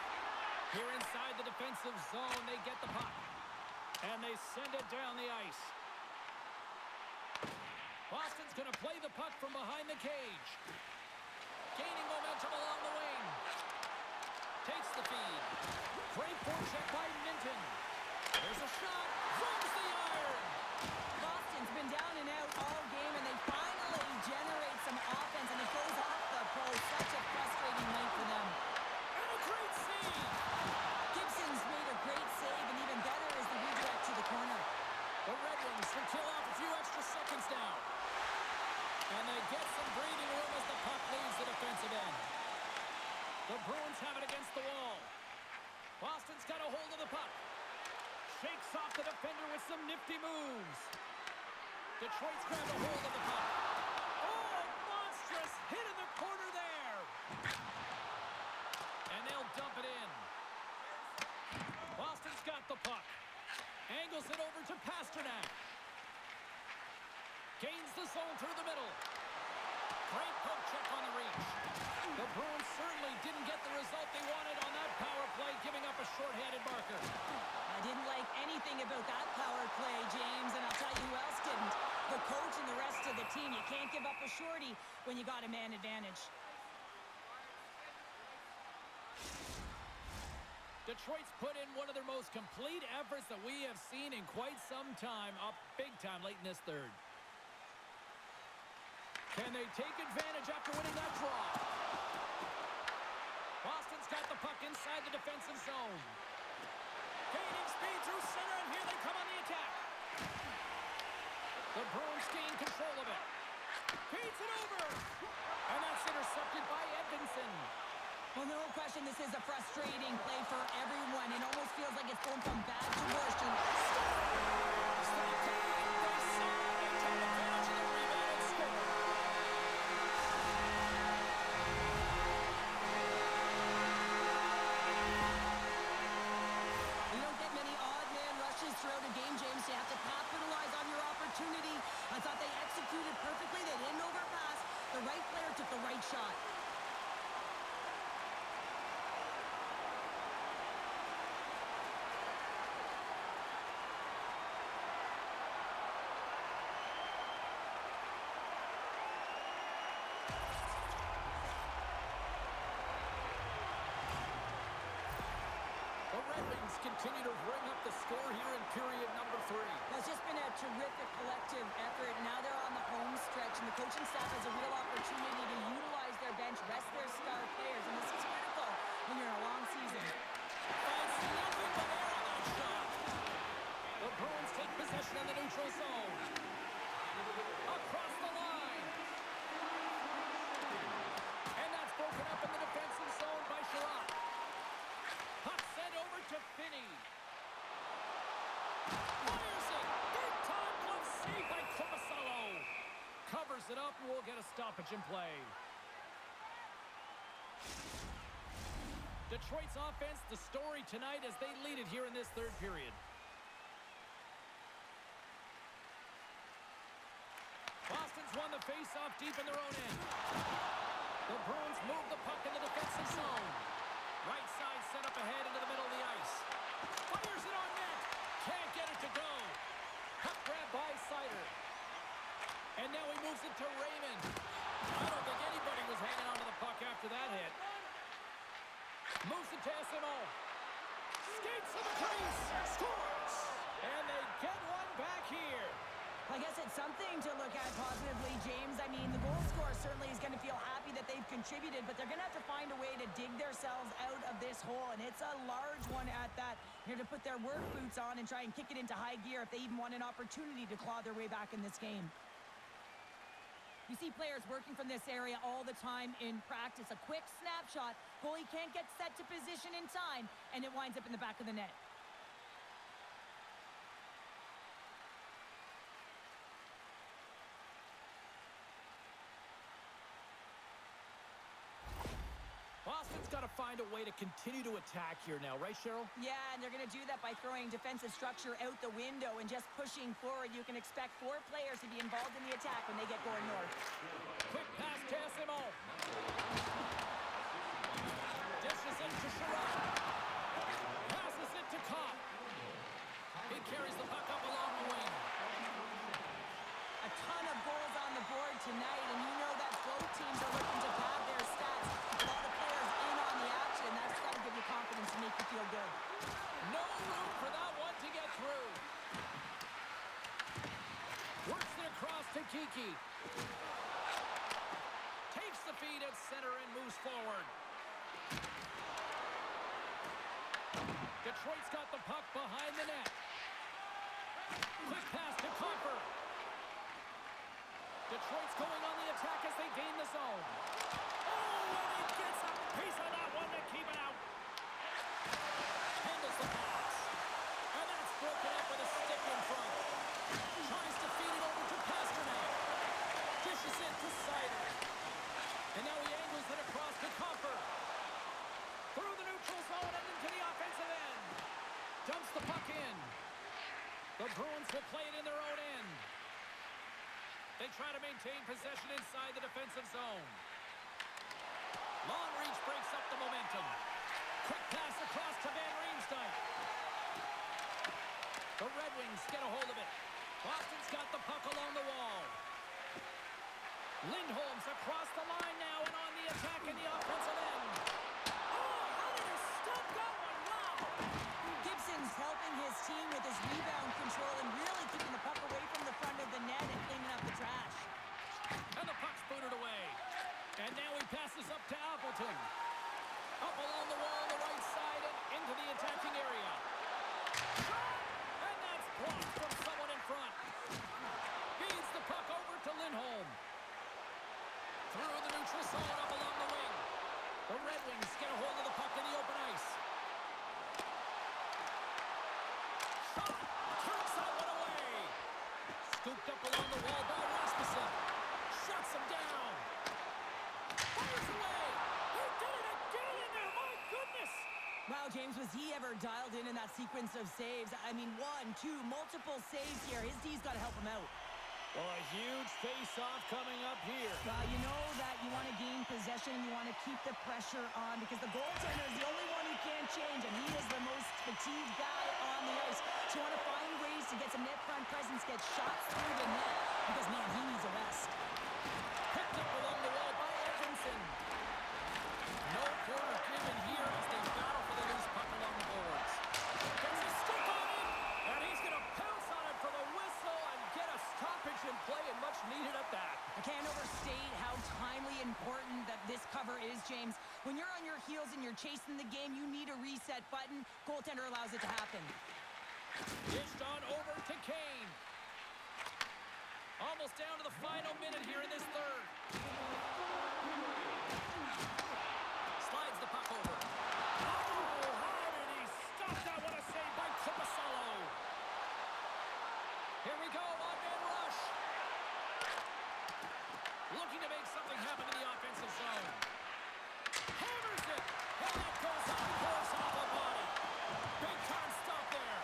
Here inside the defensive zone, they get the puck. And they send it down the ice. Boston's going to play the puck from behind the cage. Gaining momentum along the wing. Takes the feed. Great forecheck by Minton. There's a shot. Drums the iron. Boston's been down and out all game, and they finally really generate some offense, and it goes off the post. Such a frustrating night for them. And a great save. Gibson's made a great save, and even better is the redirect to the corner. The Red Wings can kill off a few extra seconds now. And they get some breathing room as the puck leaves the defensive end. The Bruins have it against the wall. Boston's got a hold of the puck. Shakes off the defender with some nifty moves. Detroit's grabbed a hold of the puck. Oh, monstrous hit in the corner there. And they'll dump it in. Boston's got the puck. Angles it over to Pasternak. Gains the zone through the middle. Great poke check on the reach. The Bruins certainly didn't get the result they wanted on that power play, giving up a shorthanded marker. I didn't like anything about that power play, James, and I'll tell you who else didn't. The coach and the rest of the team. You can't give up a shorty when you got a man advantage. Detroit's put in one of their most complete efforts that we have seen in quite some time, up big time late in this third. Can they take advantage after winning that draw? Boston's got the puck inside the defensive zone. Gaining speed through center, and here they come on the attack. The Bruins gain control of it. Feeds it over. And that's intercepted by Edvinsson. Well, no question, this is a frustrating play for everyone. It almost feels like it's going from bad to worse. You don't get many odd man rushes throughout a game, James. You have to capitalize on your opportunity. I thought they executed perfectly. They didn't overpass. The right player took the right shot. The Red Wings continue to ring up the score here in period number 3. Well, it's just been a terrific collective effort. Now they're on the home stretch, and the coaching staff has a real opportunity to utilize their bench, rest their star players, and this is critical when you're in a long season. Finds nothing but air on that shot. The Bruins take possession in the neutral zone. Across the line. And that's broken up in the defensive zone by Sherratt. Puck sent over to Finney. Fires it. Big time glove save by Korpisalo. Covers it up, and we'll get a stoppage in play. Detroit's offense, the story tonight as they lead it here in this third period. Boston's won the face-off deep in their own end. The Bruins move the puck in the defensive zone. Right side set up ahead into the middle of the ice. Fires it on net. Can't get it to go. Puck grab by Sider. And now he moves it to Raymond. I don't think anybody was hanging on to the puck after that hit. Moves it to SMO. Skates to the crease. Scores. And they get one back here. I guess it's something to look at positively, James. I mean, the goal scorer certainly is going to feel happy that they've contributed, but they're going to have to find a way to dig themselves out of this hole, and it's a large one at that. They're going to put their work boots on and try and kick it into high gear if they even want an opportunity to claw their way back in this game. You see players working from this area all the time in practice. A quick snapshot, goalie can't get set to position in time, and it winds up in the back of the net. Boston's got to find a way to continue to attack here now, right, Cheryl? Yeah, and they're going to do that by throwing defensive structure out the window and just pushing forward. You can expect 4 players to be involved in the attack when they get going north. Quick pass to SMO. Dishes it to Sherratt. Passes it to Kopp. He carries the puck up along the wing. A ton of goals on the board tonight, and you know that both teams are looking to pad their stats. A lot of players in on the action. That's got to give you confidence to make you feel good. No room for that one to get through. Works it across to Kiki. the feed at center and moves forward. Detroit's got the puck behind the net. Quick pass to Cooper. Detroit's going on the attack as they gain the zone. Oh, and he gets a piece of that one to keep it out. Handles the pass. And that's broken up with a stick in front. Tries to feed it over to Pasternak. Dishes it to Sider. And now he angles it across to Cooper. Through the neutral zone and into the offensive end. Dumps the puck in. The Bruins will play it in their own end. They try to maintain possession inside the defensive zone. Long reach breaks up the momentum. Quick pass across to Van Riemsdyk. The Red Wings get a hold of it. Boston's got the puck along the wall. Lindholm's across the line now and on the attack in the offensive end. Oh, how did he stop that one? Wow! Gibson's helping his team with his rebound control and really keeping the puck away from the front of the net and cleaning up the trash. And the puck's booted away. And now he passes up to Appleton. Up along the wall on the right side and into the attacking area. Shot! And that's blocked from someone in front. Feeds the puck over to Lindholm. Through the neutral zone up along the wing. The Red Wings get a hold of the puck in the open ice. Shot! Turns that one away. Scooped up along the wall by Rasmussen. Shuts him down. Fires away. He did it again in there. My goodness. Wow, James, was he ever dialed in that sequence of saves? I mean, one, two, multiple saves here. His D's got to help him out. Well, a huge face-off coming up here. You know that you want to gain possession, you want to keep the pressure on because the goaltender is the only one who can't change, and he is the most fatigued guy on the ice. So you want to find ways to get some net front presence, get shots through the net, because, man, he needs a rest. Picked up along the wall by Edmondson. No corner given here as they battle for the loose puck along the boards. Gets a stick on it, and he's going to pounce on it for the whistle and get a stoppage in play, and much needed at that. I can't overstate how timely important that this cover is, James. When you're on your heels and you're chasing the game, you need a reset button. Goaltender allows it to happen. Dished on over to Kane. Almost down to the final minute here in this third. Slides the puck over. Oh, how did he stop that? What a save by Korpisalo. Here we go, on-man rush. Looking to make something happen in the offensive zone. Hammers it. And that goes on the course off the body. Big time stop there.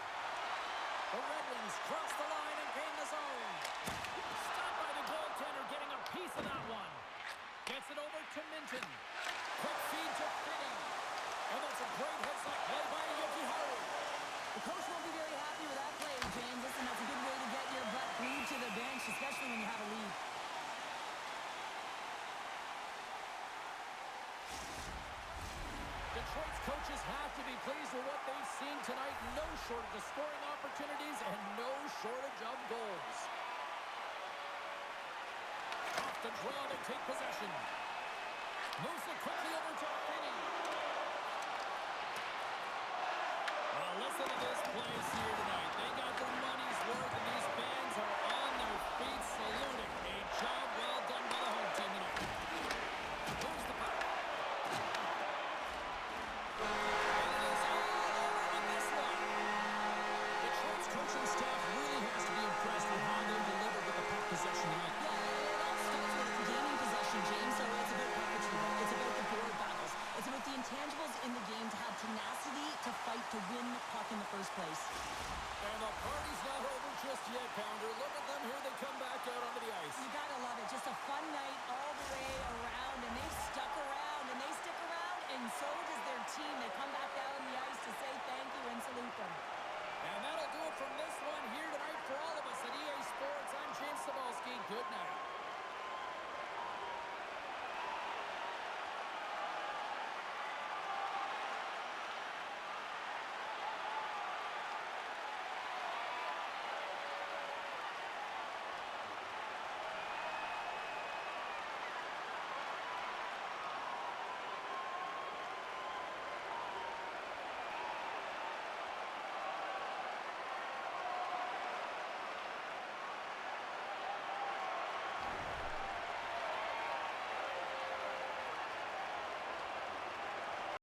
The Red Wings cross the line and gain the zone. Stopped by the goaltender, getting a piece of that one. Gets it over to Minton. Quick feed to Finney. And that's a great heads-up play by Yuki Haru. The coach won't be very happy with that play, James. Listen, that's a good way to get your butt glued to the bench, especially when you have a lead. Detroit's coaches have to be pleased with what they've seen tonight. No shortage of scoring opportunities and no shortage of goals. Off the draw, they take possession. Moves it quickly over to Finney. Well, listen to this place here tonight. They got their money's worth, and these fans are on their feet saluting. A job well done by the home team tonight. Moves the puck. Detroit's coaching staff really has to be impressed with how they delivered with the puck possession tonight. Yeah, it all starts with gaining possession, James, so it's about puck retrieval. It's about the board battles. It's about the intangibles in the game to have tenacity to fight to win the puck in the first place. And the party's not over just yet, Pounder. Look at them here. They come back out onto the ice. You gotta love it. Just a fun night all the way around, and they've stuck around, and they stick around, and so does their team. They come